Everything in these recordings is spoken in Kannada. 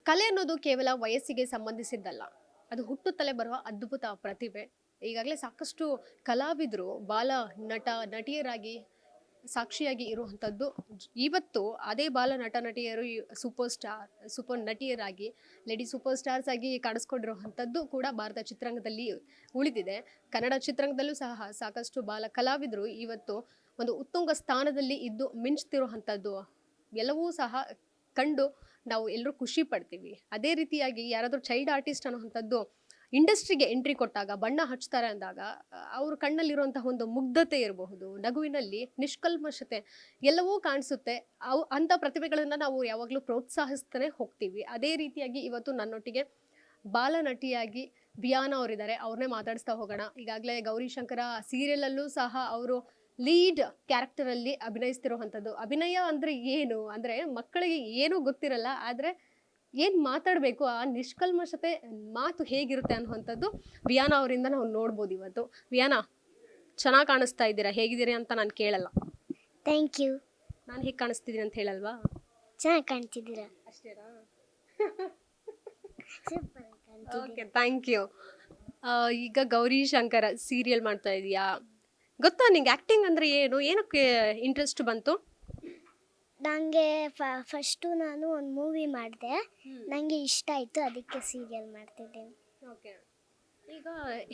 ಕಲೆ ಅನ್ನೋದು ಕೇವಲ ವಯಸ್ಸಿಗೆ ಸಂಬಂಧಿಸಿದ್ದಲ್ಲ. ಅದು ಹುಟ್ಟುತ್ತಲೇ ಬರುವ ಅದ್ಭುತ ಪ್ರತಿಭೆ. ಈಗಾಗಲೇ ಸಾಕಷ್ಟು ಕಲಾವಿದರು ಬಾಲ ನಟ ನಟಿಯರಾಗಿ ಸಾಕ್ಷಿಯಾಗಿ ಇರುವಂಥದ್ದು. ಇವತ್ತು ಅದೇ ಬಾಲ ನಟ ನಟಿಯರು ಸೂಪರ್ ಸ್ಟಾರ್ ಸೂಪರ್ ನಟಿಯರಾಗಿ ಲೇಡಿ ಸೂಪರ್ ಸ್ಟಾರ್ಸ್ ಆಗಿ ಕಾಣಿಸ್ಕೊಂಡಿರುವಂಥದ್ದು ಕೂಡ ಭಾರತ ಚಿತ್ರರಂಗದಲ್ಲಿ ಉಳಿದಿದೆ. ಕನ್ನಡ ಚಿತ್ರರಂಗದಲ್ಲೂ ಸಹ ಸಾಕಷ್ಟು ಬಾಲ ಕಲಾವಿದರು ಇವತ್ತು ಒಂದು ಉತ್ತುಂಗ ಸ್ಥಾನದಲ್ಲಿ ಇದ್ದು ಮಿಂಚ್ತಿರುವಂಥದ್ದು ಎಲ್ಲವೂ ಸಹ ಕಂಡು ನಾವು ಎಲ್ಲರೂ ಖುಷಿ ಪಡ್ತೀವಿ. ಅದೇ ರೀತಿಯಾಗಿ ಯಾರಾದರೂ ಚೈಲ್ಡ್ ಆರ್ಟಿಸ್ಟ್ ಅನ್ನುವಂಥದ್ದು ಇಂಡಸ್ಟ್ರಿಗೆ ಎಂಟ್ರಿ ಕೊಟ್ಟಾಗ, ಬಣ್ಣ ಹಚ್ತಾರೆ ಅಂದಾಗ ಅವ್ರ ಕಣ್ಣಲ್ಲಿರುವಂತಹ ಒಂದು ಮುಗ್ಧತೆ ಇರಬಹುದು, ನಗುವಿನಲ್ಲಿ ನಿಷ್ಕಲ್ಮಶತೆ ಎಲ್ಲವೂ ಕಾಣಿಸುತ್ತೆ. ಅಂಥ ಪ್ರತಿಭೆಗಳನ್ನ ನಾವು ಯಾವಾಗಲೂ ಪ್ರೋತ್ಸಾಹಿಸ್ತಾನೆ ಹೋಗ್ತೀವಿ. ಅದೇ ರೀತಿಯಾಗಿ ಇವತ್ತು ನನ್ನೊಟ್ಟಿಗೆ ಬಾಲ ನಟಿಯಾಗಿ ವಿಯಾನ ಅವರಿದ್ದಾರೆ. ಅವ್ರನ್ನೇ ಮಾತಾಡಿಸ್ತಾ ಹೋಗೋಣ. ಈಗಾಗಲೇ ಗೌರಿಶಂಕರ ಸೀರಿಯಲ್ ಅಲ್ಲೂ ಸಹ ಅವರು ಲೀಡ್ ಕ್ಯಾರೆಕ್ಟರ್ ಅಲ್ಲಿ ಅಭಿನಯಿಸ್ತಿರುವಂಥದ್ದು. ಅಭಿನಯ ಅಂದ್ರೆ ಏನು ಅಂದ್ರೆ ಮಕ್ಕಳಿಗೆ ಏನೂ ಗೊತ್ತಿರಲ್ಲ, ಆದ್ರೆ ಏನ್ ಮಾತಾಡಬೇಕು, ಆ ನಿಷ್ಕಲ್ಮಶತೆ ಮಾತು ಹೇಗಿರುತ್ತೆ ಅನ್ನುವಂಥದ್ದು ವಿಯಾನ ಅವರಿಂದ ನಾವು ನೋಡ್ಬೋದು ಇವತ್ತು. ವಿಯಾನ, ಚೆನ್ನಾಗಿ ಕಾಣಿಸ್ತಾ ಇದ್ದೀರಾ, ಹೇಗಿದ್ದೀರಿ ಅಂತ ನಾನು ಕೇಳಲ್ಲ. Thank you. ನಾನು ಹೇಗೆ ಕಾಣಿಸ್ತಿದ್ದೀನಿ ಅಂತ ಹೇಳಲ್ವಾ? ಚೆನ್ನಾಗಿ ಕಾಣ್ತಿದ್ದೀರಾ. ಅಷ್ಟೇನಾ? ಸೂಪರ್ ಕಾಣ್ತಿದ್ದೀರಾ. Okay, thank you. ಈಗ ಗೌರಿ ಶಂಕರ ಸೀರಿಯಲ್ ಮಾಡ್ತಾ ಇದೀಯಾ, ಗೊತ್ತಾ ನಿಂಗೆ ಆ್ಯಕ್ಟಿಂಗ್ ಅಂದರೆ ಏನು, ಏನಕ್ಕೆ ಇಂಟ್ರೆಸ್ಟ್ ಬಂತು? ನನಗೆ ಫಸ್ಟು ನಾನು ಒಂದು ಮೂವಿ ಮಾಡಿದೆ, ನನಗೆ ಇಷ್ಟ ಆಯಿತು, ಅದಕ್ಕೆ ಸೀರಿಯಲ್ ಮಾಡ್ತಿದ್ದೀನಿ. ಓಕೆ, ಈಗ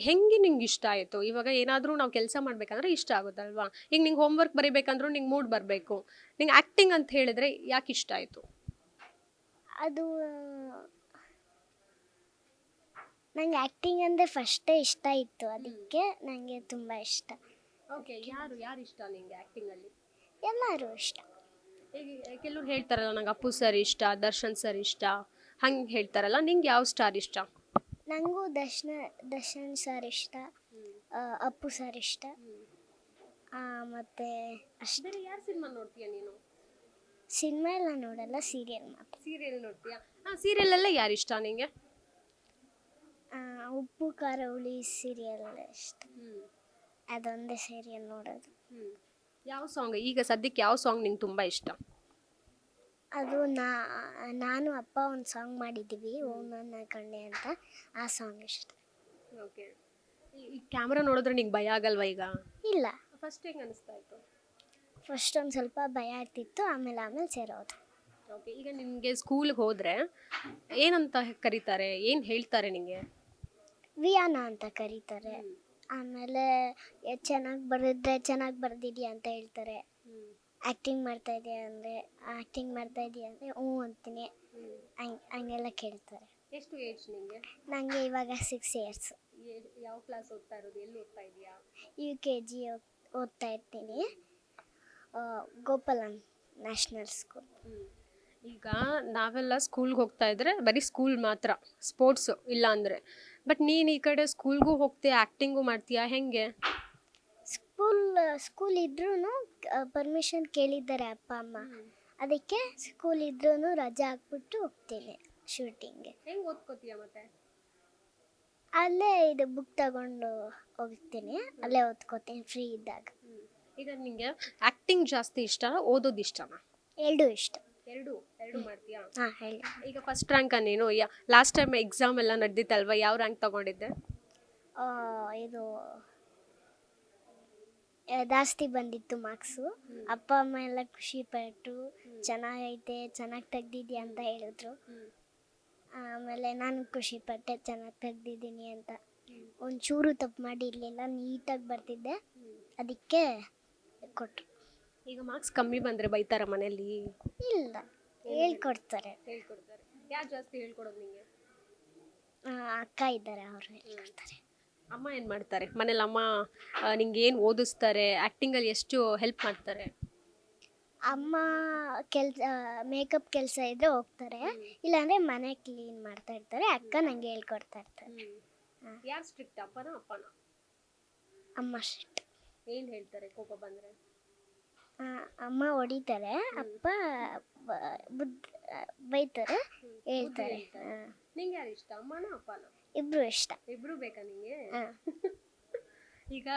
ಹೆಂಗೆ ನಿಂಗೆ ಇಷ್ಟ ಆಯಿತು? ಇವಾಗ ಏನಾದರೂ ನಾವು ಕೆಲಸ ಮಾಡಬೇಕಂದ್ರೆ ಇಷ್ಟ ಆಗುತ್ತಲ್ವಾ? ಈಗ ನಿಂಗೆ ಹೋಮ್ವರ್ಕ್ ಬರೀಬೇಕಂದ್ರೂ ನಿಂಗೆ ಮೂಡ್ ಬರಬೇಕು. ನಿಂಗೆ ಆ್ಯಕ್ಟಿಂಗ್ ಅಂತ ಹೇಳಿದ್ರೆ ಯಾಕೆ ಇಷ್ಟ ಆಯಿತು? ಅದು ನನಗೆ ಆ್ಯಕ್ಟಿಂಗ್ ಅಂದರೆ ಫಸ್ಟೇ ಇಷ್ಟ ಇತ್ತು, ಅದಕ್ಕೆ ನನಗೆ ತುಂಬ ಇಷ್ಟ. ಓಕೆ, ಯಾರು ಇಷ್ಟ ನಿಂಗೆ ಆ್ಯಕ್ಟಿಂಗಲ್ಲಿ? ಎಲ್ಲರೂ ಇಷ್ಟ. ಈಗ ಕೆಲವ್ರು ಹೇಳ್ತಾರಲ್ಲ, ನಂಗೆ ಅಪ್ಪು ಸರ್ ಇಷ್ಟ, ದರ್ಶನ್ ಸರ್ ಇಷ್ಟ, ಹಂಗೆ ಹೇಳ್ತಾರಲ್ಲ, ನಿಂಗೆ ಯಾವ ಸ್ಟಾರ್ ಇಷ್ಟ? ನನಗೂ ದರ್ಶನ್ ಸರ್ ಇಷ್ಟ, ಅಪ್ಪು ಸರ್ ಇಷ್ಟ, ಮತ್ತು ಅಷ್ಟೇ. ಯಾರು ಸಿನಿಮಾ ನೋಡ್ತೀಯ ನೀನು? ಸಿನಿಮಾ ಎಲ್ಲ ನೋಡಲ್ಲ, ಸೀರಿಯಲ್ ಮಾತ್ರ. ಸೀರಿಯಲ್ ನೋಡ್ತೀಯಾ? ಸೀರಿಯಲಲ್ಲೇ ಯಾರು ಇಷ್ಟ ನಿಂಗೆ? ಉಪ್ಪು ಖಾರ ಹುಳಿ ಸೀರಿಯಲ್ ಇಷ್ಟ. ಅದೊಂದೇ ಸೀರಿಯಲ್ ನೋಡೋದು. ಯಾವ ಸಾಂಗ್ ಈಗ ಸದ್ಯಕ್ಕೆ ಯಾವ ಸಾಂಗ್ ನಿಂಗೆ ತುಂಬ ಇಷ್ಟ? ಅದು ನಾನು ಅಪ್ಪ ಒಂದು ಸಾಂಗ್ ಮಾಡಿದ್ದೀವಿ, ಓ ನನ್ನ ಕಣ್ಣೆ ಅಂತ, ಆ ಸಾಂಗ್ ಇಷ್ಟ. ಓಕೆ, ಈ ಕ್ಯಾಮ್ರಾ ನೋಡಿದ್ರೆ ನಿಂಗೆ ಭಯ ಆಗಲ್ವಾ ಈಗ? ಇಲ್ಲ, ಫಸ್ಟ್ ಹೆಂಗೆ ಅನಿಸ್ತಾ ಇತ್ತು? ಫಸ್ಟ್ ಒಂದು ಸ್ವಲ್ಪ ಭಯ ಆಗ್ತಿತ್ತು, ಆಮೇಲೆ ಸೇರೋದು. ಓಕೆ, ಈಗ ನಿನಗೆ ಸ್ಕೂಲ್ಗೆ ಹೋದರೆ ಏನಂತ ಕರೀತಾರೆ, ಏನು ಹೇಳ್ತಾರೆ ನಿನಗೆ? ವಿಯಾನ ಅಂತ ಕರೀತಾರೆ. ಆಮೇಲೆ ಚೆನ್ನಾಗಿ ಬರೆದಿದ್ರೆ ಚೆನ್ನಾಗಿ ಬರೆದಿದ್ಯಾ ಅಂತ ಹೇಳ್ತಾರೆ. ಆ್ಯಕ್ಟಿಂಗ್ ಮಾಡ್ತಾಯಿದ್ಯಾ ಅಂದರೆ ಹ್ಞೂ ಅಂತೀನಿ, ಹಂಗೆಲ್ಲ ಕೇಳ್ತಾರೆ. ಎಷ್ಟು ಏಜ್ ನಿಮಗೆ? ನನಗೆ ಇವಾಗ 6 years. ಯಾವ ಕ್ಲಾಸ್ ಓದ್ತಾ ಇರೋದು, ಎಲ್ಲಿ ಓದ್ತಾ ಇದೆಯಾ? UKG ಓದ್ತಾ ಇರ್ತೀನಿ, ಗೋಪಾಲನ್ ನ್ಯಾಷನಲ್ ಸ್ಕೂಲ್. ಈಗ ನಾವೆಲ್ಲ ಸ್ಕೂಲ್ಗೆ ಹೋಗ್ತಾ ಇದ್ರೆ ಬರೀ ಸ್ಕೂಲ್ ಮಾತ್ರ, ಸ್ಪೋರ್ಟ್ಸು ಇಲ್ಲ ಅಂದರೆ. ಬಟ್ ನೀನು ಈ ಕಡೆ ಸ್ಕೂಲ್ಗೂ ಹೋಗ್ತೀಯ, ಆ್ಯಕ್ಟಿಂಗು ಮಾಡ್ತೀಯಾ, ಹೆಂಗೆ? ಸ್ಕೂಲ್ ಇದ್ರೂ ಪರ್ಮಿಷನ್ ಕೇಳಿದ್ದಾರೆ ಅಪ್ಪ ಅಮ್ಮ, ಅದಕ್ಕೆ ಸ್ಕೂಲ್ ಇದ್ರೂ ರಜೆ ಹಾಕ್ಬಿಟ್ಟು ಹೋಗ್ತೀನಿ ಶೂಟಿಂಗ್ಗೆ. ಹೆಂಗೆ ಓದ್ಕೋತೀಯ ಮತ್ತೆ? ಅಲ್ಲೇ ಇದು ಬುಕ್ ತಗೊಂಡು ಹೋಗ್ತೀನಿ, ಅಲ್ಲೇ ಓದ್ಕೋತೀನಿ ಫ್ರೀ ಇದ್ದಾಗ. ಈಗ ನಿಂಗೆ ಆ್ಯಕ್ಟಿಂಗ್ ಜಾಸ್ತಿ ಇಷ್ಟನಾ, ಓದೋದು ಇಷ್ಟನಾ? ಎರಡೂ ಇಷ್ಟ. ಎರಡು ಮಾಡ್ತೀಯಾ? ಹಾಂ, ಹೇಳಿ. ಈಗ ಫಸ್ಟ್ ರ್ಯಾಂಕಾ ನೀನು? ಲಾಸ್ಟ್ ಟೈಮ್ ಎಕ್ಸಾಮ್ ಎಲ್ಲ ನಡೆದಿತ್ತಲ್ವ, ಯಾವ ರ್ಯಾಂಕ್ ತಗೊಂಡಿದ್ದೆ? ಇದು ಜಾಸ್ತಿ ಬಂದಿತ್ತು ಮಾರ್ಕ್ಸು. ಅಪ್ಪ ಅಮ್ಮ ಎಲ್ಲ ಖುಷಿ ಪಟ್ಟು ಚೆನ್ನಾಗೈತೆ, ಚೆನ್ನಾಗಿ ತೆಗ್ದಿದ್ಯಾ ಅಂತ ಹೇಳಿದ್ರು. ಆಮೇಲೆ ನಾನು ಖುಷಿ ಪಟ್ಟೆ, ಚೆನ್ನಾಗಿ ತೆಗ್ದಿದ್ದೀನಿ ಅಂತ. ಒಂಚೂರು ತಪ್ಪು ಮಾಡಿರಲಿಲ್ಲ, ನೀಟಾಗಿ ಬರ್ತಿದ್ದೆ, ಅದಕ್ಕೆ ಕೊಟ್ಟರು. ಈಗ ಮಾರ್ಕ್ಸ್ ಕಮ್ಮಿ ಬಂದರೆ ಬೈತಾರ ಮನೇಲಿ? ಇಲ್ಲ, ಹೇಳ್ಕೊಡ್ತಾರೆ. ಯಾರು ಜಾಸ್ತಿ ಹೇಳ್ಕೊಡೋದು ನಿಮಗೆ? ಅಕ್ಕ ಇದ್ದಾರೆ, ಅವರು ಹೇಳ್ಕೊಡ್ತಾರೆ. ಅಮ್ಮ ಏನು ಮಾಡ್ತಾರೆ ಮನೇಲಿ? ಅಮ್ಮ ನಿಂಗೆ ಏನು ಓದಿಸ್ತಾರೆ? ಆ್ಯಕ್ಟಿಂಗಲ್ಲಿ ಎಷ್ಟು ಹೆಲ್ಪ್ ಮಾಡ್ತಾರೆ? ಅಮ್ಮ ಮೇಕಪ್ ಕೆಲಸ ಇದ್ದರೆ ಹೋಗ್ತಾರೆ, ಇಲ್ಲಾಂದರೆ ಮನೆ ಕ್ಲೀನ್ ಮಾಡ್ತಾ ಇರ್ತಾರೆ. ಅಕ್ಕ ನನಗೆ ಹೇಳ್ಕೊಡ್ತಾ ಇರ್ತಾರೆ. ಯಾರು ಸ್ಟ್ರಿಕ್ಟ್, ಅಪ್ಪನ ಅಪ್ಪನ? ಅಮ್ಮ ಸ್ಟ್ರಿಕ್ಟ್. ಏನು ಹೇಳ್ತಾರೆ ಕೋಪ ಬಂದರೆ? ಅಮ್ಮ ಹೊಡಿತಾರೆ, ಅಪ್ಪ ಬೈತಾರೆ, ಹೇಳ್ತಾರೆ. ನಿಂಗೆ ಯಾರು ಇಷ್ಟ, ಅಮ್ಮನ ಅಪ್ಪನ? ಇಬ್ರು ಇಷ್ಟ. ಇಬ್ರು ಬೇಕಾ ನಿಂಗೆ? ಈಗ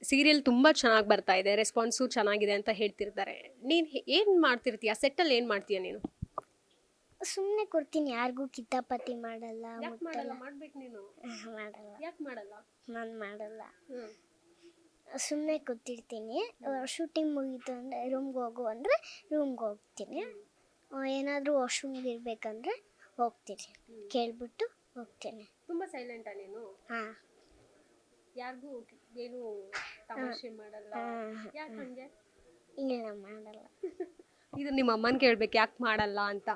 ಸೀರಿಯಲ್ ತುಂಬ ಚೆನ್ನಾಗಿ ಬರ್ತಾ ಇದೆ, ರೆಸ್ಪಾನ್ಸು ಚೆನ್ನಾಗಿದೆ ಅಂತ ಹೇಳ್ತಿರ್ತಾರೆ. ನೀನು ಏನು ಮಾಡ್ತಿರ್ತೀಯ ಸೆಟ್ಟಲ್ಲಿ? ಏನು ಮಾಡ್ತೀಯ ನೀನು? ಸುಮ್ಮನೆ ಕೊಡ್ತೀನಿ, ಯಾರಿಗೂ ಕಿತಾಪತಿ ಮಾಡಲ್ಲ, ಯಾಕೆ ಮಾಡಲ್ಲ? ಮಾಡ್ಬೇಕು ನೀನು. ಮಾಡಲ್ಲ, ಯಾಕೆ ಮಾಡಲ್ಲ? ನಾನು ಮಾಡಲ್ಲ. ಹ್ಮ್. ಸುಮ್ಮನೆ ಕೂತಿರ್ತೀನಿ. ಶೂಟಿಂಗ್ ಮುಗೀತು ಅಂದರೆ ರೂಮ್ಗೆ ಹೋಗು ಅಂದರೆ ರೂಮ್ಗೆ ಹೋಗ್ತೀನಿ. ಏನಾದರೂ ವಾಶ್ರೂಮ್ಗೆ ಇರಬೇಕಂದ್ರೆ ಹೋಗ್ತೀನಿ, ಕೇಳ್ಬಿಟ್ಟು ಹೋಗ್ತೀನಿ. ತುಂಬಾ ಸೈಲೆಂಟಾ ನೀನು? ಹಾಂ. ಯಾರಿಗೂ ಏನು ತಮಾಷೆ ಮಾಡಲ್ಲ? ಯಾಕೆ ಹಂಗೆ? ಇಲ್ಲ, ಮಾಡಲ್ಲ. ಇದು ನಿಮ್ಮ ಅಮ್ಮನ ಕೇಳ್ಬೇಕು ಯಾಕೆ ಮಾಡಲ್ಲ ಅಂತ.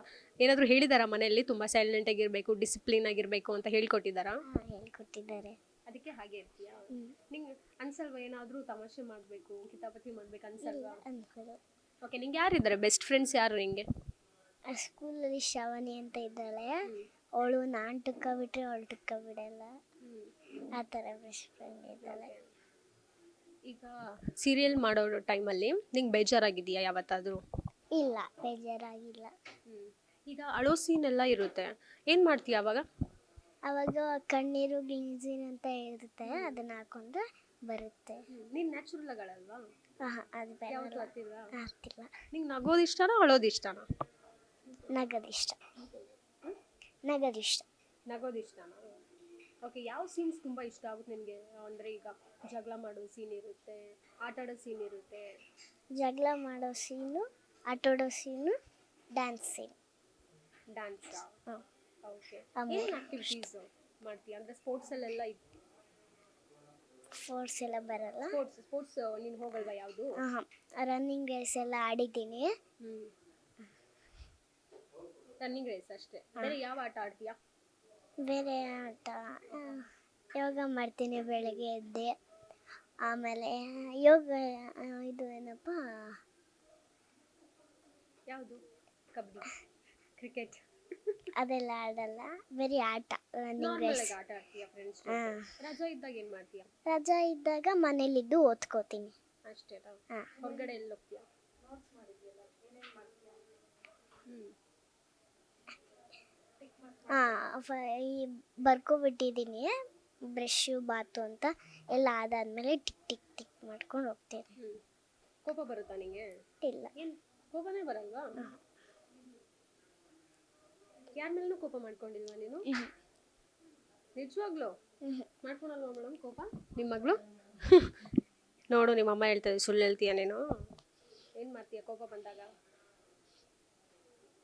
ಏನಾದರೂ ಹೇಳಿದಾರ ಮನೆಯಲ್ಲಿ ತುಂಬಾ ಸೈಲೆಂಟ್ ಆಗಿರ್ಬೇಕು, ಡಿಸಿಪ್ಲಿನ್ ಆಗಿರ್ಬೇಕು ಅಂತ ಹೇಳ್ಕೊಟ್ಟಿದ್ದಾರಾ? ಹಾಂ, ಹೇಳ್ಕೊಟ್ಟಿದ್ದಾರೆ. ಅದಕ್ಕೆ ಹಾಗೆ ಇರ್ತೀಯಾ? ನಿಂಗೆ ಅನ್ಸಲ್ವಾ ಏನಾದರೂ ತಮಾಷೆ ಮಾಡಬೇಕು, ಕಿತಾಪತಿ ಮಾಡ್ಬೇಕು ಅನ್ಸಲ್ವಾ? ಅನ್ಕೊಳ್ಳೋ. ಓಕೆ, ನಿಂಗೆ ಯಾರಿದ್ದಾರೆ ಬೆಸ್ಟ್ ಫ್ರೆಂಡ್ಸ್? ಯಾರು ನಿಂಗೆ? ಸ್ಕೂಲಲ್ಲಿ ಶ್ರಾವಣಿ ಅಂತ ಇದ್ದಾಳೆ, ಅವಳು ನಾನು ಟುಕ್ಕ ಬಿಟ್ಟರೆ ಅವಳು ಟುಕ್ಕ ಬಿಡಲ್ಲ, ಆ ಥರ ಬೆಸ್ಟ್ ಫ್ರೆಂಡ್ ಇದ್ದಾಳೆ. ಈಗ ಸೀರಿಯಲ್ ಮಾಡೋ ಟೈಮಲ್ಲಿ ನಿಂಗೆ ಬೇಜಾರಾಗಿದೆಯಾ ಯಾವತ್ತಾದರೂ? ಇಲ್ಲ, ಬೇಜಾರಾಗಿಲ್ಲ. ಈಗ ಅಳೋ ಸೀನ್ ಎಲ್ಲ ಇರುತ್ತೆ, ಏನು ಮಾಡ್ತೀಯ ಅವಾಗ? ಅವಾಗ ಕಣ್ಣೀರು ಗ್ಲಿನ್ಸಿನ್ ಅಂತ ಇರುತ್ತೆ, ಅದನ್ನ ಹಾಕೊಂಡ್ರೆ ಬರುತ್ತೆ. ನೀನು ನ್ಯಾಚುರಲ್ ಆಗಳಲ್ವಾ? ಅದು ಯಾವತ್ತೂ ಬೇಡ, ಆಗ್ತಿಲ್ಲ? ಆಗ್ತಿಲ್ಲ. ನಿಂಗೆ ನಗೋದು ಇಷ್ಟನಾ ಅಳೋದು ಇಷ್ಟನಾ? ನಗದಿಷ್ಟ. ನಗದಿಷ್ಟ. ನಗೋದು ಇಷ್ಟನಾ? ಓಕೆ, ಯಾವ ಸೀನ್ಸ್ ತುಂಬ ಇಷ್ಟ ಆಗುತ್ತೆ ನಿನಗೆ? ಅಂದರೆ ಈಗ ಜಗಳ ಮಾಡೋ ಸೀನ್ ಇರುತ್ತೆ, ಆಟ ಆಡೋ ಸೀನ್ ಇರುತ್ತೆ. ಜಗಳ ಮಾಡೋ ಸೀನು, ಆಟಾಡೋ ಸೀನು, ಡ್ಯಾನ್ಸ್ ಸೀನ್. ಡ್ಯಾನ್ಸಾ? ಹಾಂ. ಓಕೆ, ಏನು ಆಕ್ಟಿವಿಟೀಸ್ ಮಾಡ್ತೀಯ? ಅಂದರೆ ಸ್ಪೋರ್ಟ್ಸಲ್ಲೆಲ್ಲ ಫೋರ್ಸ್ ಎಲ್ಲ ಬರಲ್ಲ. ಸ್ಪೋರ್ಟ್ಸ್ ನೀನು ಹೋಗಲ್ವಾ ಯಾವುದು? ಹಾಂ, ರನ್ನಿಂಗ್ ರೇಸ್ ಎಲ್ಲ ಆಡಿದ್ದೀನಿ. ರನ್ನಿಂಗ್ ರೇಸ್ ಅಷ್ಟೇ, ಬೇರೆ ಯಾವ ಆಟ ಆಡ್ತೀಯಾ? ಬೇರೆ ಆಟ ಯೋಗ ಮಾಡ್ತೀನಿ ಬೆಳಗ್ಗೆ ಎದ್ದೆ. ಆಮೇಲೆ ಯೋಗ ಇದು ಏನಪ್ಪ, ಯಾವುದು? ಕಬಡ್ಡಿ, ಕ್ರಿಕೆಟ್ ಅದೆಲ್ಲ ಆಡಲ್ಲ, ಬರೀ ಆಟ, ರನ್ನಿಂಗ್ ರೇಸ್. ಆಟ ಆಡ್ತೀಯಾ ಫ್ರೆಂಡ್ಸ್? ರಜಾ ಇದ್ದಾಗ ಏನು ಮಾಡ್ತೀಯಾ? ರಜಾ ಇದ್ದಾಗ ಮನೇಲಿದ್ದು ಓದ್ಕೋತೀನಿ ಅಷ್ಟೇನಾ? ಹಾಂ. ಹೊರಗಡೆ ಎಲ್ಲಿ ಹೋಗ್ತೀಯಾ? ಈ ಬರ್ಕೊಬಿಟ್ಟಿದ್ದೀನಿ ಬ್ರಷು ಬಾತು ಅಂತ, ಎಲ್ಲ ಆದಾದ್ಮೇಲೆ ಟಿಕ್ ಟಿಕ್ ಟಿಕ್ ಮಾಡ್ಕೊಂಡು ಹೋಗ್ತೀನಿ. ಕೋಪ ಬರುತ್ತಾ ನಿಂಗೆ? ಇಲ್ಲ. ಏನು ಕೋಪನೇ ಬರಲ್ವಾ? ಯಾರ ಮೇಲೂ ಕೋಪ ಮಾಡ್ಕೊಂಡಿಲ್ವಾ ನೀನು? ನಿಜವಾಗ್ಲೂ ಮಾಡ್ಕೊಳಲ್ವಾ ಮೇಡಮ್ ಕೋಪ ನಿಮ್ಮ ಮಗಳು? ನೋಡು, ನಿಮ್ಮ ಅಮ್ಮ ಹೇಳ್ತಾರೆ ಸುಳ್ಳು ಹೇಳ್ತೀಯ ನೀನು. ಏನು ಮಾಡ್ತೀಯ ಕೋಪ ಬಂದಾಗ?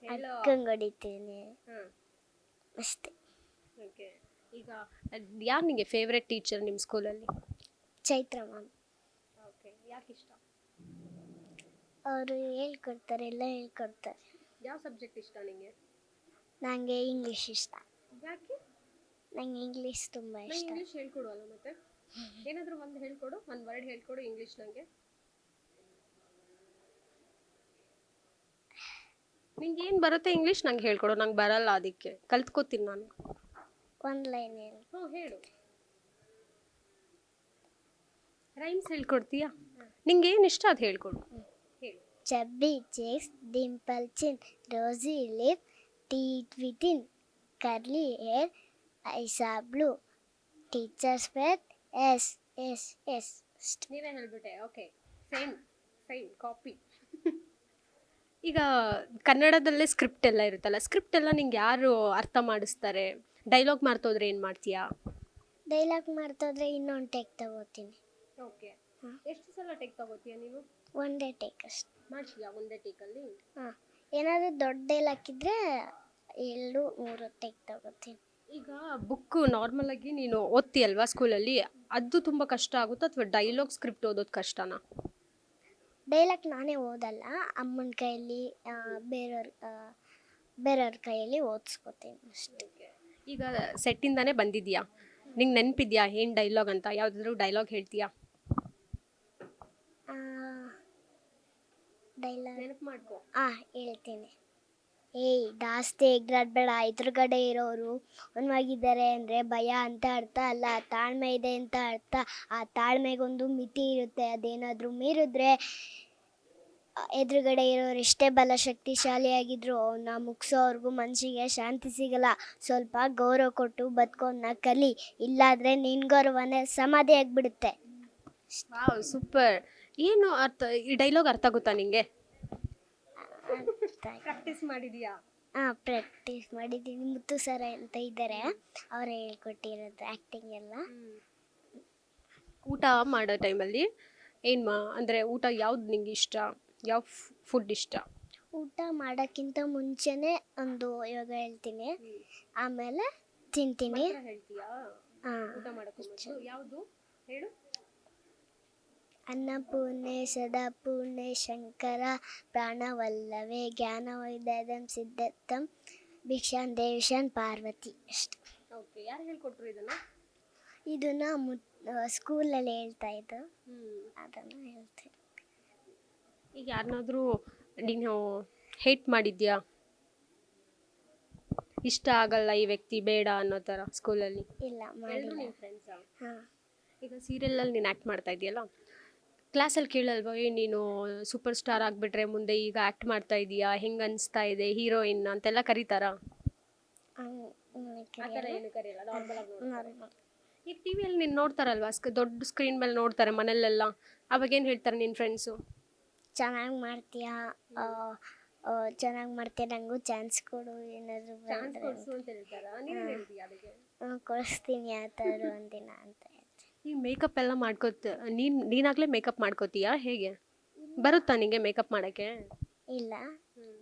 ಅಕ್ಕಂಗೆ ಹೊಡಿತೀನಿ ಅಷ್ಟೇ. ಓಕೆ, ಈಗ ಯಾರು ನಿಮಗೆ ಫೇವ್ರೆಟ್ ಟೀಚರ್ ನಿಮ್ಮ ಸ್ಕೂಲಲ್ಲಿ? ಚೈತ್ರ ಮ್ಯಾಮ್. ಓಕೆ, ಯಾಕೆ ಇಷ್ಟ? ಅವರು ಹೇಳ್ಕೊಡ್ತಾರೆ, ಎಲ್ಲ ಹೇಳ್ಕೊಡ್ತಾರೆ. ಯಾವ ಸಬ್ಜೆಕ್ಟ್ ಇಷ್ಟ ನಿಮಗೆ? ನನಗೆ ಇಂಗ್ಲೀಷ್ ಇಷ್ಟ. ಯಾಕೆ? ನಂಗೆ ಇಂಗ್ಲೀಷ್ ತುಂಬ ಇಷ್ಟ. ಇಂಗ್ಲೀಷ್ ಹೇಳ್ಕೊಡು ಅಲ್ಲ ಮತ್ತೆ. ಏನಾದರೂ ಒಂದು ಹೇಳ್ಕೊಡು, ಒಂದು ವರ್ಡ್ ಹೇಳ್ಕೊಡು ಇಂಗ್ಲೀಷ್ ನನಗೆ. ನಿಂಗೆ ಏನು ಬರುತ್ತೆ ಇಂಗ್ಲೀಷ್ ನಂಗೆ ಹೇಳ್ಕೊಡು. ನಂಗೆ ಬರಲ್ಲ, ಅದಕ್ಕೆ ಕಲ್ತ್ಕೋತೀನಿ ನಾನು. ಒಂದು ಲೈನ್ ಹೇಳಿ. ಹೇಳು. ರೈಮ್ಸ್ ಹೇಳ್ಕೊಡ್ತೀಯಾ? ನಿಂಗೆ ಏನು ಇಷ್ಟ ಅದು ಹೇಳ್ಕೊಡು. ಹೇಳು. ಚಬ್ಬಿ ಚೇಕ್ಸ್, ಡಿಂಪಲ್ ಚಿನ್, ರೋಸಿ lip, teeth within, curly hair, eyes are blue, teacher's pet, S. ನೀನೇ ಹೇಳ್ಬಿಟ್ಟೆ. Okay, same copy. ಈಗ ಕನ್ನಡದಲ್ಲೇ ಸ್ಕ್ರಿಪ್ಟ್ ಎಲ್ಲ ಇರುತ್ತಲ್ಲ, ಸ್ಕ್ರಿಪ್ಟ್ ಎಲ್ಲ ನಿಂಗೆ ಯಾರು ಅರ್ಥ ಮಾಡಿಸ್ತಾರೆ? ಡೈಲಾಗ್ ಮಾಡ್ತೋದ್ರೆ ಏನು ಮಾಡ್ತೀಯಾ? ಡೈಲಾಗ್ ಮಾಡ್ತೋದ್ರೆ ಇನ್ನೊಂದು ಟೇಕ್ ತಗೋತೀನಿ. ಓಕೆ, ಎಷ್ಟು ಸಲ ಟೇಕ್ ತಗೋತೀಯ ನೀನು? ಒಂದೇ ಟೇಕ್ ಅಷ್ಟೆ. ಮಾಡ್ತೀಯಾ ಒಂದೇ ಟೇಕಲ್ಲಿ? ಹಾಂ, ಏನಾದರೂ ದೊಡ್ಡ ಡೈಲಾಗ್ ಇದ್ದರೆ 2-3 ಟೇಕ್ ತಗೋತೀನಿ. ಈಗ ಬುಕ್ಕು ನಾರ್ಮಲ್ ಆಗಿ ನೀನು ಓದ್ತೀಯಲ್ವಾ ಸ್ಕೂಲಲ್ಲಿ, ಅದು ತುಂಬ ಕಷ್ಟ ಆಗುತ್ತಾ ಅಥವಾ ಡೈಲಾಗ್ ಸ್ಕ್ರಿಪ್ಟ್ ಓದೋದು ಕಷ್ಟನಾ? ಡೈಲಾಗ್ ನಾನೇ ಓದಲ್ಲ, ಅಮ್ಮನ ಕೈಯಲ್ಲಿ ಬೇರೆಯವ್ರ ಕೈಯಲ್ಲಿ ಓದಿಸ್ಕೋತೀನಿ ಅಷ್ಟೇ. ಈಗ ಸೆಟ್ಟಿಂದಾನೇ ಬಂದಿದ್ಯಾ, ನಿಂಗೆ ನೆನಪಿದ್ಯಾ ಏನು ಡೈಲಾಗ್ ಅಂತ? ಯಾವುದಾದ್ರೂ ಡೈಲಾಗ್ ಹೇಳ್ತೀಯಾ? ಡೈಲಾಗ್ ನೆನಪು ಮಾಡ್ಕೋ. ಹೇಳ್ತೀನಿ. ಏಯ್, ಜಾಸ್ತಿ ಎಗ್ರಾಡ್ಬೇಡ, ಎದುರುಗಡೆ ಇರೋರು ಒನ್ವಾಗಿದ್ದಾರೆ ಅಂದರೆ ಭಯ ಅಂತ ಅರ್ಥ ಅಲ್ಲ, ತಾಳ್ಮೆ ಇದೆ ಅಂತ ಅರ್ಥ. ಆ ತಾಳ್ಮೆಗೊಂದು ಮಿತಿ ಇರುತ್ತೆ, ಅದೇನಾದರೂ ಮೀರಿದ್ರೆ ಎದುರುಗಡೆ ಇರೋರು ಎಷ್ಟೇ ಬಲ ಶಕ್ತಿಶಾಲಿಯಾಗಿದ್ರು ಅವನ್ನ ಮುಗಿಸೋವರೆಗೂ ಮನಸ್ಸಿಗೆ ಶಾಂತಿ ಸಿಗಲ್ಲ. ಸ್ವಲ್ಪ ಗೌರವ ಕೊಟ್ಟು ಬದುಕೋನ್ನ ಕಲಿ, ಇಲ್ಲಾದರೆ ನಿನ್ನ ಗೌರವನೇ ಸಮಾಧಿ ಆಗಿಬಿಡುತ್ತೆ. Wow, super. ಏನು ಅರ್ಥ, ಈ ಡೈಲಾಗ್ ಅರ್ಥ ಆಗುತ್ತಾ ನಿಂಗೆ? ಪ್ರಾಕ್ಟೀಸ್ ಮಾಡಿದೀಯಾ? ಪ್ರಾಕ್ಟೀಸ್ ಮಾಡಿದ್ದೀನಿ. ಮುತ್ತು ಸರ ಅಂತ ಇದ್ದಾರೆ, ಅವರೇ ಹೇಳ್ಕೊಟ್ಟಿರೋದು ಆ್ಯಕ್ಟಿಂಗ್ ಎಲ್ಲ. ಊಟ ಮಾಡೋ ಟೈಮಲ್ಲಿ ಅಂದರೆ ಊಟ ಯಾವ್ದು ನಿಂಗೆ ಇಷ್ಟ, ಯಾವ ಫುಡ್ ಇಷ್ಟ? ಊಟ ಮಾಡೋಕ್ಕಿಂತ ಮುಂಚೆನೇ ಒಂದು ಯೋಗ ಹೇಳ್ತೀನಿ, ಆಮೇಲೆ ತಿಂತೀನಿ. ಹೇಳ್ತೀಯಾ ಹಾಂ. ಊಟ ಮಾಡೋಕ್ಕೆ ಯಾವುದು ಹೇಳು? ಅನ್ನಪೂರ್ಣೆ ಸದಾಪೂರ್ಣೆ ಶಂಕರ ಪ್ರಾಣವಲ್ಲವೇ ಜ್ಞಾನವೈದಂ ಸಿದ್ಧತ್ತಂ ಭಿಕ್ಷಾಂ ದೇಶನ್ ಪಾರ್ವತಿ. ಅಷ್ಟು. ಓಕೆ, ಯಾರು ಹೇಳ್ಕೊಟ್ರು ಇದನ್ನ ಸ್ಕೂಲಲ್ಲಿ ಹೇಳ್ತಾ ಇದ್ದು, ಅದನ್ನು ಹೇಳ್ತೀನಿ. ಈಗ ಯಾರನ್ನಾದ್ರೂ ನೀನು ಹೇಟ್ ಮಾಡಿದ್ಯಾ, ಇಷ್ಟ ಆಗಲ್ಲ ಈ ವ್ಯಕ್ತಿ ಬೇಡ ಅನ್ನೋ ಥರ ಸ್ಕೂಲಲ್ಲಿ? ಇಲ್ಲ, ಮಾಡಿಲ್ಲ. ಹಾಂ. ಈಗ ಸೀರಿಯಲಲ್ಲಿ ನೀನು ಆ್ಯಕ್ಟ್ ಮಾಡ್ತಾ ಇದೆಯಲ್ಲ, ಕ್ಲಾಸಲ್ಲಿ ಕೇಳಲ್ವಾ ನೀನು ಸೂಪರ್ ಸ್ಟಾರ್ ಆಗಿಬಿಟ್ರೆ ಮುಂದೆ ಈಗ ಆ್ಯಕ್ಟ್ ಮಾಡ್ತಾ ಇದೀಯಾ, ಹೆಂಗೆ ಅನಿಸ್ತಾ ಇದೆ ಹೀರೋಯಿನ್ ಅಂತೆಲ್ಲ ಕರೀತಾರಾ? ಆ ಥರ ಏನು ಕರೆಯಲ್ಲ, ನಾರ್ಮಲ್ ಆಗಿ. ಈಗ ಟಿ ವಿಯಲ್ಲಿ ನೀನು ನೋಡ್ತಾರಲ್ವಾ, ದೊಡ್ಡ ಸ್ಕ್ರೀನ್ ಮೇಲೆ ನೋಡ್ತಾರೆ ಮನೇಲೆಲ್ಲ, ಅವಾಗ ಏನು ಹೇಳ್ತಾರೆ ನಿನ್ನ ಫ್ರೆಂಡ್ಸು? ಚೆನ್ನಾಗಿ ಮಾಡ್ತೀಯಾ, ಚೆನ್ನಾಗಿ ಮಾಡ್ತೀಯ, ನನಗೂ ಚಾನ್ಸ್ ಕೊಡು, ಏನಾದರೂ ಅಂತ ಹೇಳ್ತಾರಾ? ನೀನು ಹೇಳ್ತೀಯ ಅದಕ್ಕೆ? ಕೊಡಿಸ್ತೀನಿ ಆ ಥರ ಒಂದಿನ ಅಂತ ಹೇಳ್ತೀನಿ. ಈ ಮೇಕಪ್ ಎಲ್ಲ ನೀನಾಗಲೇ ಮೇಕಪ್ ಮಾಡ್ಕೋತೀಯಾ, ಹೇಗೆ ಬರುತ್ತಾ ನಿಂಗೆ ಮೇಕಪ್ ಮಾಡೋಕ್ಕೆ? ಇಲ್ಲ,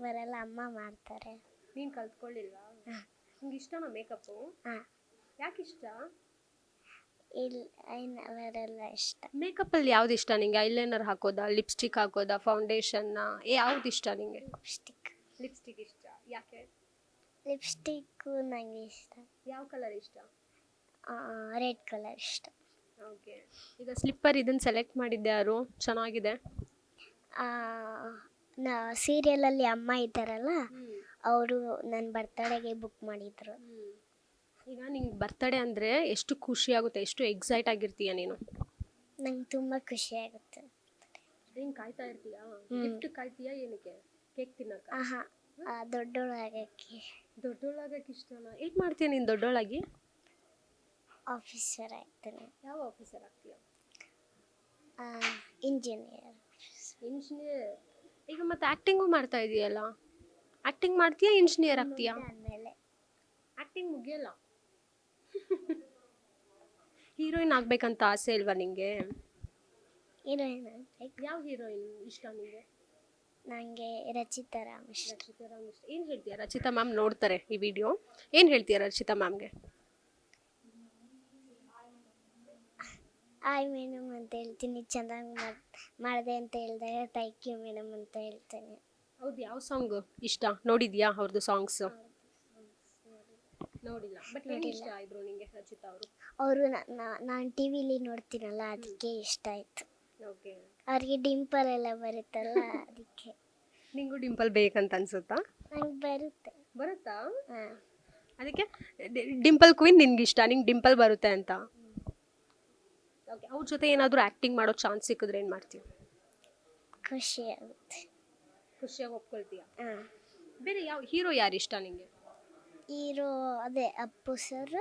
ಬರಲ್ಲ, ಅಮ್ಮ ಮಾಡ್ತಾರೆ. ನೀನು ಕಲ್ತ್ಕೊಳ್ಳಿಲ್ವಾ? ನಿಂಗೆ ಇಷ್ಟನಾ ಮೇಕಪ್ಪು? ಹಾಂ. ಯಾಕೆ ಇಷ್ಟ? ಇಲ್ಲ, ಬರಲ್ಲ, ಇಷ್ಟ. ಮೇಕಪ್ಪಲ್ಲಿ ಯಾವ್ದು ಇಷ್ಟ ನಿಂಗೆ? ಐಲೈನರ್ ಹಾಕೋದಾ, ಲಿಪ್ಸ್ಟಿಕ್ ಹಾಕೋದಾ, ಫೌಂಡೇಶನ್ನ, ಯಾವ್ದು ಇಷ್ಟ ನಿಂಗೆ? ಲಿಪ್ಸ್ಟಿಕ್ ಇಷ್ಟ. ಯಾಕೆ? ಲಿಪ್ಸ್ಟಿಕ್ಕು ನನಗೆ ಇಷ್ಟ. ಯಾವ ಕಲರ್ ಇಷ್ಟ? ರೆಡ್ ಕಲರ್ ಇಷ್ಟ. ಓಕೆ. ಈಗ ಸ್ಲಿಪ್ಪರ್ ಇದನ್ನು ಸೆಲೆಕ್ಟ್ ಮಾಡಿದ್ದೆ ಯಾರು? ಚೆನ್ನಾಗಿದೆ. ಸೀರಿಯಲಲ್ಲಿ ಅಮ್ಮ ಇದ್ದಾರಲ್ಲ, ಅವರು ನನ್ನ ಬರ್ತಡೆಗೆ ಬುಕ್ ಮಾಡಿದ್ರು. ಈಗ ನಿಂಗೆ ಬರ್ತಡೇ ಅಂದರೆ ಎಷ್ಟು ಖುಷಿ ಆಗುತ್ತೆ, ಎಷ್ಟು ಎಕ್ಸೈಟ್ ಆಗಿರ್ತೀಯ ನೀನು? ನಂಗೆ ತುಂಬ ಖುಷಿ ಆಗುತ್ತೆ. ನೀನು ಕಾಯ್ತಾ ಇರ್ತೀಯಾ? ಗಿಫ್ಟ್ ಕಾಯ್ತೀಯಾ ಏನಕ್ಕೆ? ಕೇಕ್ ತಿನ್ನಕ್ಕೆ? ದೊಡ್ಡೋಳಾಗಕ್ಕೆ. ದೊಡ್ಡೋಳಾಗಕ್ಕೆ ಇಷ್ಟನಾ? ಏನು ಮಾಡ್ತೀಯ ನೀನು ದೊಡ್ಡೋಳಾಗಿ? ಆಫೀಸರ್ ಆಗ್ತೇನೆ. ಯಾವ ಆಫೀಸರ್ ಆಗ್ತೀಯ? ಇಂಜಿನಿಯರ್. ಈಗ ಮತ್ತೆ ಆ್ಯಕ್ಟಿಂಗು ಮಾಡ್ತಾ ಇದೆಯಲ್ಲ, ಆ್ಯಕ್ಟಿಂಗ್ ಮಾಡ್ತೀಯಾ, ಇಂಜಿನಿಯರ್ ಆಗ್ತೀಯಾ? ಆಮೇಲೆ ಆ್ಯಕ್ಟಿಂಗ್ ಮುಗಿಯಲ್ಲ. ಹೀರೋಯಿನ್ ಆಗ್ಬೇಕಂತ ಆಸೆ ಇಲ್ವಾ ನಿಂಗೆ? ಹೀರೋಯಿನ್. ಯಾವ ಹೀರೋಯಿನ್ ಇಷ್ಟ ನಿಂಗೆ? ನನಗೆ ರಚಿತಾ ರಾಮ್ ಇಷ್ಟ. ರಚಿತಾ ರಾಮ್ ಇಷ್ಟ. ಏನು ಹೇಳ್ತೀಯ? ರಚಿತಾ ಮ್ಯಾಮ್ ನೋಡ್ತಾರೆ ಈ ವಿಡಿಯೋ, ಏನು ಹೇಳ್ತೀಯ ರಚಿತಾ ಮ್ಯಾಮ್ಗೆ? ಆಯ್ ಮೇಡಮ್ ಅಂತ ಹೇಳ್ತೀನಿ, ಚೆನ್ನಾಗಿ ಮಾಡಿದೆ ಅಂತ ಹೇಳಿದಾಗ ಥ್ಯಾಂಕ್ ಯು ಮೇಡಮ್ ಅಂತ ಹೇಳ್ತೇನೆ. ಹೌದು, ಯಾವ ಸಾಂಗ್ ಇಷ್ಟ? ನೋಡಿದ್ಯಾ ಅವ್ರದ್ದು ಸಾಂಗ್ಸ್? ನೋಡಿಲ್ಲ, ಬಟ್ ಹೆಂಗೆ ಇಷ್ಟ ಆಯಿದ್ರು ನಿಂಗೆ ರಚಿತಾ ಅವರು? ನಾನು ಟಿ ವಿಲಿ ನೋಡ್ತೀನಲ್ಲ, ಅದಕ್ಕೆ ಇಷ್ಟ ಆಯಿತು. ಓಕೆ. ಅವ್ರಿಗೆ ಡಿಂಪಲ್ ಎಲ್ಲ ಬರುತ್ತಲ್ಲ, ಅದಕ್ಕೆ. ನಿಂಗೂ ಡಿಂಪಲ್ ಬೇಕಂತ ಅನ್ಸುತ್ತಾ? ನಂಗೆ ಬರುತ್ತಾ? ಹಾಂ. ಅದಕ್ಕೆ ಡಿಂಪಲ್ ಕ್ವೀನ್ ನಿನ್ಗೆ ಇಷ್ಟ, ನಿಂಗೆ ಡಿಂಪಲ್ ಬರುತ್ತೆ ಅಂತ. ಓಕೆ. ಅವ್ರ ಜೊತೆ ಏನಾದರೂ ಆ್ಯಕ್ಟಿಂಗ್ ಮಾಡೋ ಚಾನ್ಸ್ ಸಿಕ್ಕಿದ್ರೆ ಏನು ಮಾಡ್ತೀವಿ? ಖುಷಿ ಆಗುತ್ತೆ. ಖುಷಿಯಾಗಿ ಒಪ್ಕೊಳ್ತೀಯ? ಹಾಂ. ಬೇರೆ ಯಾವ ಹೀರೋ ಯಾರು ಇಷ್ಟ ನಿಂಗೆ? ಹೀರೋ ಅದೇ Appu sir,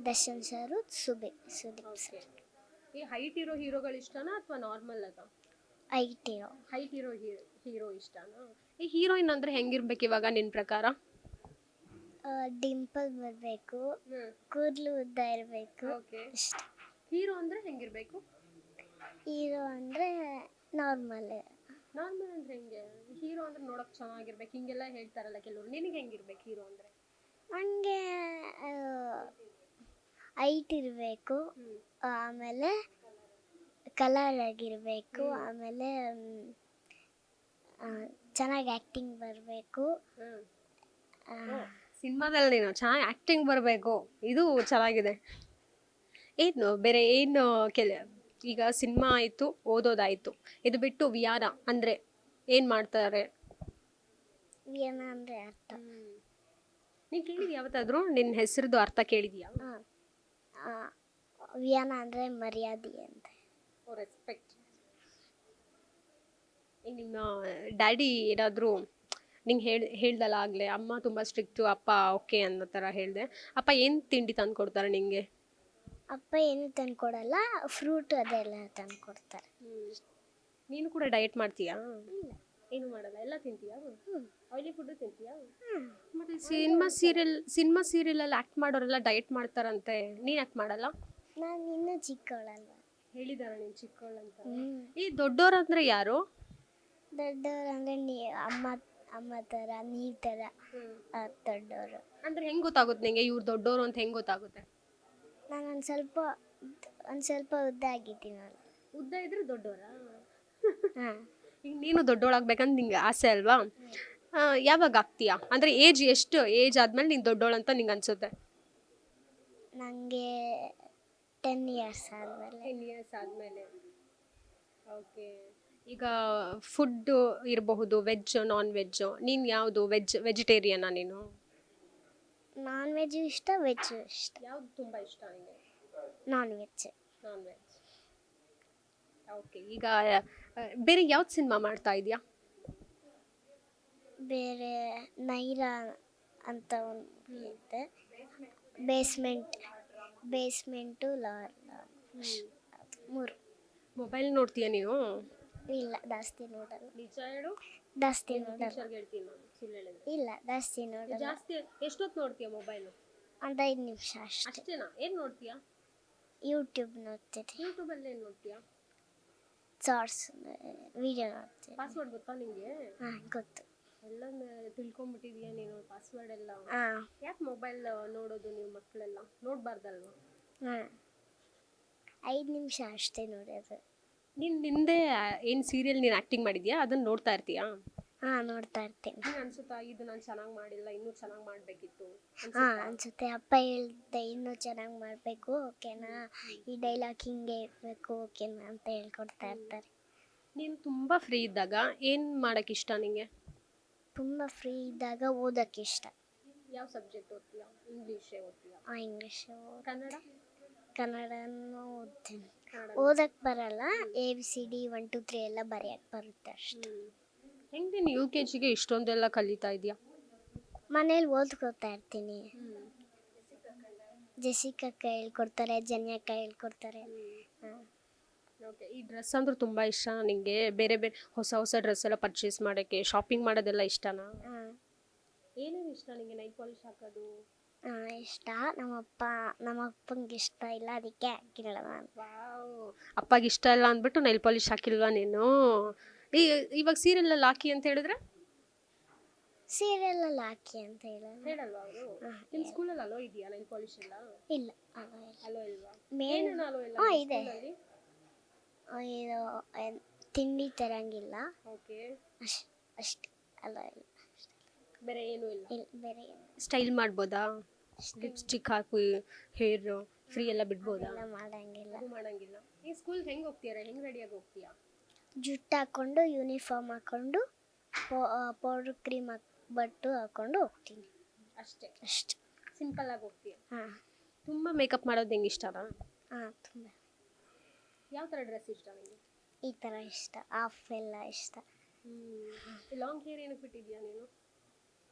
Darshan sir, Sudeep sir. ಈ ಹೈಟ್ ಇರೋ ಹೀರೋಗಳು ಇಷ್ಟನಾ ಅಥವಾ ನಾರ್ಮಲ್ ಅದ? ಹೈಟ್ ಇರೋ ಹೀರೋ ಇಷ್ಟನಾ? ಈ ಹೀರೋಯಿನ್ ಅಂದರೆ ಹೆಂಗಿರ್ಬೇಕು ಇವಾಗ ನಿನ್ನ ಪ್ರಕಾರ? ಡಿಂಪಲ್ ಬರಬೇಕು, ಕೂದಲು ಉದ್ದ ಇರಬೇಕು. ಓಕೆ. ಹೀರೋ ಅಂದರೆ ಹೆಂಗಿರಬೇಕು? ಹೀರೋ ಅಂದರೆ ನಾರ್ಮಲ್ ಅಂದರೆ ಹೆಂಗೆ? ಹೀರೋ ಅಂದರೆ ನೋಡೋಕೆ ಚೆನ್ನಾಗಿರ್ಬೇಕು ಹಿಂಗೆಲ್ಲ ಹೇಳ್ತಾರಲ್ಲ ಕೆಲವರು, ನಿನಗೆ ಹೆಂಗಿರ್ಬೇಕು ಹೀರೋ ಅಂದರೆ? ನನಗೆ ಹೈಟ್ ಇರಬೇಕು, ಆಮೇಲೆ ಕಲರ್ ಆಗಿರಬೇಕು, ಆಮೇಲೆ ಚೆನ್ನಾಗಿ ಆ್ಯಕ್ಟಿಂಗ್ ಬರಬೇಕು. ಸಿನಿಮಾದಲ್ಲಿ ನೀನು ಚೆನ್ನಾಗಿ ಆ್ಯಕ್ಟಿಂಗ್ ಬರಬೇಕು, ಇದು ಚೆನ್ನಾಗಿದೆ. ಏನು ಬೇರೆ ಏನು ಈಗ ಸಿನಿಮಾ ಆಯಿತು, ಓದೋದಾಯಿತು, ಇದು ಬಿಟ್ಟು ವಿಯಾನ ಅಂದರೆ ಏನು ಮಾಡ್ತಾರೆ? ವಿಯಾನ ಅಂದರೆ ಅರ್ಥ ನೀನು ಕೇಳಿದ್ಯಾ ಯಾವತ್ತಾದರೂ? ನಿನ್ನ ಹೆಸರದ್ದು ಅರ್ಥ ಕೇಳಿದ್ಯಾ? ವಿಯಾನ ಅಂದರೆ ಮರ್ಯಾದೆ ಅಂತ. ರೆಸ್ಪೆಕ್ಟ್. ಈಗ ನಿಮ್ಮ ಡ್ಯಾಡಿ ಏನಾದರೂ ನಿಂಗೆ ಹೇಳ್ದಲ್ಲ ಆಗಲೇ, ಅಮ್ಮ ತುಂಬ ಸ್ಟ್ರಿಕ್ಟು, ಅಪ್ಪ ಓಕೆ ಅನ್ನೋ ಥರ ಹೇಳಿದೆ. ಅಪ್ಪ ಏನು ತಿಂಡಿ ತಂದು ಕೊಡ್ತಾರೆ ನಿಂಗೆ? ಅಪ್ಪ ಏನು ತಂದು ಕೊಡಲ್ಲ, ಫ್ರೂಟ್ ಅದೆಲ್ಲ ತಂದು ಕೊಡ್ತಾರೆ. ನೀನು ಕೂಡ ಡಯಟ್ ಮಾಡ್ತೀಯಾ? ಇಲ್ಲ, ಏನು ಮಾಡಲ್ಲ, ಎಲ್ಲ ತಿಂತೀಯಾ? Oily food ತಿಂತೀಯಾ? ಹ್ಮ್. ಮತ್ತೆ ಸಿನಿಮಾ ಸೀರಿಯಲ್ ಆಕ್ಟ್ ಮಾಡೋರೆಲ್ಲ ಡಯಟ್ ಮಾಡ್ತಾರಂತೆ, ನೀನ್ ಯಾಕೆ ಮಾಡಲ್ಲ? ನಾನು ಇನ್ನೂ ಚಿಕ್ಕವಳಲ್ವ. ಹೇಳಿದಾರ ನೀನ್ ಚಿಕ್ಕವಳಂತ? ಹ್ಮ್. ಈ ದೊಡ್ಡೋರ್ ಅಂದ್ರೆ ಯಾರು? ದೊಡ್ಡವ್ರು ಅಂದರೆ ಅಮ್ಮ ಥರ ನೀವ್ ಥರ ದೊಡ್ಡವರು. ಅಂದ್ರೆ ಹೆಂಗ್ ಗೊತ್ತಾಗುತ್ತೆ ನಿಂಗೆ ಇವ್ರು ದೊಡ್ಡೋರು ಅಂತ ಹೆಂಗ್ ಗೊತ್ತಾಗುತ್ತೆ? ನಾನು ಒಂದು ಸ್ವಲ್ಪ ಉದ್ದ ಆಗಿದ್ದೀನಲ್ಲ. ಉದ್ದ ಇದ್ರೆ ದೊಡ್ಡೋರಾ? ಹಾಂ. ಈಗ ನೀನು ದೊಡ್ಡೋಳಾಗ್ಬೇಕಂತ ನಿಂಗೆ ಆಸೆ ಅಲ್ವಾ? ಯಾವಾಗ ಆಗ್ತೀಯಾ? ಅಂದ್ರೆ ಎಷ್ಟು ಏಜ್ ಆದ್ಮೇಲೆ ನೀನು ದೊಡ್ಡೋಳಂತ ನಿಂಗೆ ಅನ್ಸುತ್ತೆ? ನನಗೆ 10 ಇಯರ್ಸ್ ಆದಮೇಲೆ. 10 ಇಯರ್ಸ್ ಆದಮೇಲೆ. ಓಕೆ. ಈಗ ಫುಡ್ ಇರಬಹುದು, ವೆಜ್ ನಾನ್ ವೆಜ್, ನೀನು ಯಾವುದು ವೆಜಿಟೇರಿಯನಾ ನೀನು? ನಾನ್ ವೆಜ್ಜು ಇಷ್ಟ, ವೆಜ್ಜು ಇಷ್ಟ. ಯಾವ್ದು ತುಂಬ ಇಷ್ಟ ನಿಮಗೆ? Non veg. Non veg. Okay. ಈಗ ಬೇರೆ ಯಾವ್ದು ಸಿನಿಮಾ ಮಾಡ್ತಾ ಇದೆಯಾ? ಬೇರೆ ನೈರಾ ಅಂತ ಒಂದು ಇದೆ. ಬೇಸ್ಮೆಂಟು ಮೂರು. ಮೊಬೈಲ್ ನೋಡ್ತೀಯಾ ನೀನು? ಇಲ್ಲ, ಜಾಸ್ತಿ ನೋಡಲ್ಲ. ನಿಜ ಹೇಳು. ಜಾಸ್ತಿ ನೋಡಲ್ಲ. ಟೀಚರ್ಗೆ ಹೇಳ್ತೀನಿ ನಾನು ಸುಳ್ಳು ಹೇಳಿದ್ರೆ. ಇಲ್ಲ, ಜಾಸ್ತಿ ನೋಡಲ್ಲ. ಜಾಸ್ತಿ ಎಷ್ಟೊತ್ತು ನೋಡ್ತೀಯಾ ಮೊಬೈಲು? ಒಂದು 5 ನಿಮಿಷ ಅಷ್ಟೇ. ಅಷ್ಟೇನಾ? ಏನು ನೋಡ್ತೀಯಾ? ಯೂಟ್ಯೂಬ್ ನೋಡ್ತೀನಿ. ಯೂಟ್ಯೂಬಲ್ಲಿ ಏನು ನೋಡ್ತೀಯಾ? ಶಾರ್ಟ್ಸ್ ವಿಡಿಯೋ ನೋಡ್ತೀನಿ. ಪಾಸ್ವರ್ಡ್ ಗೊತ್ತಾ ನಿಂಗೆ? ಹಾಂ, ಗೊತ್ತು. ಎಲ್ಲ ತಿಳ್ಕೊಂಬಿಟ್ಟಿದೀಯಾ ನೀನು ಪಾಸ್ವರ್ಡ್ ಎಲ್ಲ? ಹಾಂ. ಯಾಕೆ ಮೊಬೈಲ್ ನೋಡೋದು ನೀವು ಮಕ್ಕಳೆಲ್ಲ? ನೋಡಬಾರ್ದಲ್ವಾ? ಹಾಂ, 5 ನಿಮಿಷ ಅಷ್ಟೇ ನೋಡೋದು. ನಿಂದೆ ಏನು ಸೀರಿಯಲ್ ನೀನು ಆ್ಯಕ್ಟಿಂಗ್ ಮಾಡಿದ್ಯಾ ಅದನ್ನು ನೋಡ್ತಾ ಇರ್ತೀಯಾ? ಹಾಂ, ನೋಡ್ತಾ ಇರ್ತೀನಿ. ನಿಂಗೆ ಅನ್ಸುತ್ತಾ ಇದು ನಾನು ಚೆನ್ನಾಗಿ ಮಾಡಿಲ್ಲ, ಇನ್ನೂ ಚೆನ್ನಾಗಿ ಮಾಡಬೇಕಿತ್ತು? ಹಾಂ, ಅನ್ಸುತ್ತೆ. ಅಪ್ಪ ಹೇಳ್ದೆ ಇನ್ನೂ ಚೆನ್ನಾಗಿ ಮಾಡಬೇಕು, ಓಕೆನಾ, ಈ ಡೈಲಾಗ್ ಹಿಂಗೆ ಇರಬೇಕು, ಓಕೆನಾ ಅಂತ ಹೇಳ್ಕೊಡ್ತಾ ಇರ್ತಾರೆ. ನೀನು ತುಂಬ ಫ್ರೀ ಇದ್ದಾಗ ಏನು ಮಾಡೋಕ್ಕೆ ಇಷ್ಟ ನಿಂಗೆ? ತುಂಬ ಫ್ರೀ ಇದ್ದಾಗ ಓದೋಕ್ಕೆ ಇಷ್ಟ. ಯಾವ ಸಬ್ಜೆಕ್ಟ್ ಓದ್ತೀಯಾ? ಇಂಗ್ಲೀಷೇ ಓದ್ತೀಯಾ? ಇಂಗ್ಲೀಷು. ಕನ್ನಡ? ಕನ್ನಡನೂ ಓದ್ತೀನಿ. ಓದಕ್ಕೆ ಬರಲ್ಲ, ABCD 1 2 3 ಎಲ್ಲ ಬರೆಯೋಕ್ಕೆ ಬರುತ್ತೆ ಅಷ್ಟೆ. ಹೆಂಗೆ ನೀನು UKG ಇಷ್ಟೊಂದೆಲ್ಲ ಕಲಿತಾ ಇದೆಯಾ? ಮನೇಲಿ ಓದ್ಕೋತಾ ಇರ್ತೀನಿ. ಜೆಸಿಕಕ್ಕ ಹೇಳ್ಕೊಡ್ತಾರೆ, ಜನ್ಯಕ್ಕ ಹೇಳ್ಕೊಡ್ತಾರೆ. ಹಾಂ. ಓಕೆ. ಈ ಡ್ರೆಸ್ ಅಂದ್ರೆ ತುಂಬ ಇಷ್ಟ ನಿಂಗೆ? ಬೇರೆ ಹೊಸ ಡ್ರೆಸ್ ಎಲ್ಲ ಪರ್ಚೇಸ್ ಮಾಡೋಕ್ಕೆ, ಶಾಪಿಂಗ್ ಮಾಡೋದೆಲ್ಲ ಇಷ್ಟನಾ? ಹಾಂ. ಏನೇನು ಇಷ್ಟ ನಿಂಗೆ? ನೈಲ್ ಪಾಲಿಶ್ ಹಾಕೋದು? ಇಷ್ಟ. ನಮ್ಮಪ್ಪಂಗೆ ಇಷ್ಟ ಇಲ್ಲ, ಅದಕ್ಕೆ ಹಾಕಿಲ್ಲ ನಾನು. ವಾವ್. ಅಪ್ಪಗೆ ಇಷ್ಟ ಇಲ್ಲ ಅಂದ್ಬಿಟ್ಟು ನೈಲ್ ಪಾಲಿಶ್ ಹಾಕಿಲ್ವಾ ನೀನು? ಇವಾಗ ಸೀರಿಯಲಲ್ಲಿ ಹಾಕಿ ಅಂತ ಹೇಳಿದ್ರೆ? ಸೀರಿಯಲಲ್ಲಿ ಹಾಕಿ ಅಂತ ಹೇಳಲ್ವಾ ಅವರು? ನಿಮ್ಮ ಸ್ಕೂಲಲ್ಲಿ ಅಲೋ ಇದೆಯಾ ನೈಲ್ ಪಾಲಿಶ್ ಎಲ್ಲ? ಇಲ್ಲ, ಅಲೋ ಇಲ್ವಾ? ಮೇನ್ ಅಲೋ ಇಲ್ಲ ಇದೆ. ಇದು ತಿಂಡಿ ತರಂಗಿಲ್ಲ. ಓಕೆ. ಅಷ್ಟೇ, ಅಲ್ಲ ಇಲ್ಲ. ಬೇರೆ ಏನೂ ಇಲ್ಲ? ಇಲ್ಲ, ಬೇರೆ ಸ್ಟೈಲ್ ಮಾಡ್ಬೋದಾ? ಲಿಪ್ಸ್ಟಿಕ್ ಹಾಕಿ ಹೇರ್ ಫ್ರೀ ಎಲ್ಲ ಬಿಡ್ಬೋದಾ? ಎಲ್ಲ ಮಾಡಂಗಿಲ್ಲ. ಅದು ಮಾಡಂಗಿಲ್ಲ. ಈ ಸ್ಕೂಲ್ಗೆ ಹೆಂಗೆ ಹೋಗ್ತೀರಾ? ಹೆಂಗೆ ರೆಡಿಯಾಗಿ ಹೋಗ್ತೀಯಾ? ಜುಟ್ಟು ಹಾಕ್ಕೊಂಡು, ಯೂನಿಫಾರ್ಮ್ ಹಾಕ್ಕೊಂಡು, ಪೌಡ್ರ್ ಕ್ರೀಮ್ ಬಟ್ಟು ಹಾಕ್ಕೊಂಡು ಹೋಗ್ತೀನಿ ಅಷ್ಟೇ? ಸಿಂಪಲ್ ಆಗಿ ಹೋಗ್ತೀಯ? ಹಾಂ. ತುಂಬ ಮೇಕಪ್ ಮಾಡೋದು ಹೆಂಗೆ ಇಷ್ಟನಾ? ಹಾಂ, ತುಂಬ. ಯಾವ ಥರ ಡ್ರೆಸ್ ಇಷ್ಟ ನಿಮಗೆ? ಈ ಥರ ಇಷ್ಟ, ಹಾಫ್ ಎಲ್ಲ ಇಷ್ಟ. ಲಾಂಗ್ ಹೇರ್ ಏನಕ್ಕೆ ಬಿಟ್ಟಿದ್ಯಾ ನೀನು?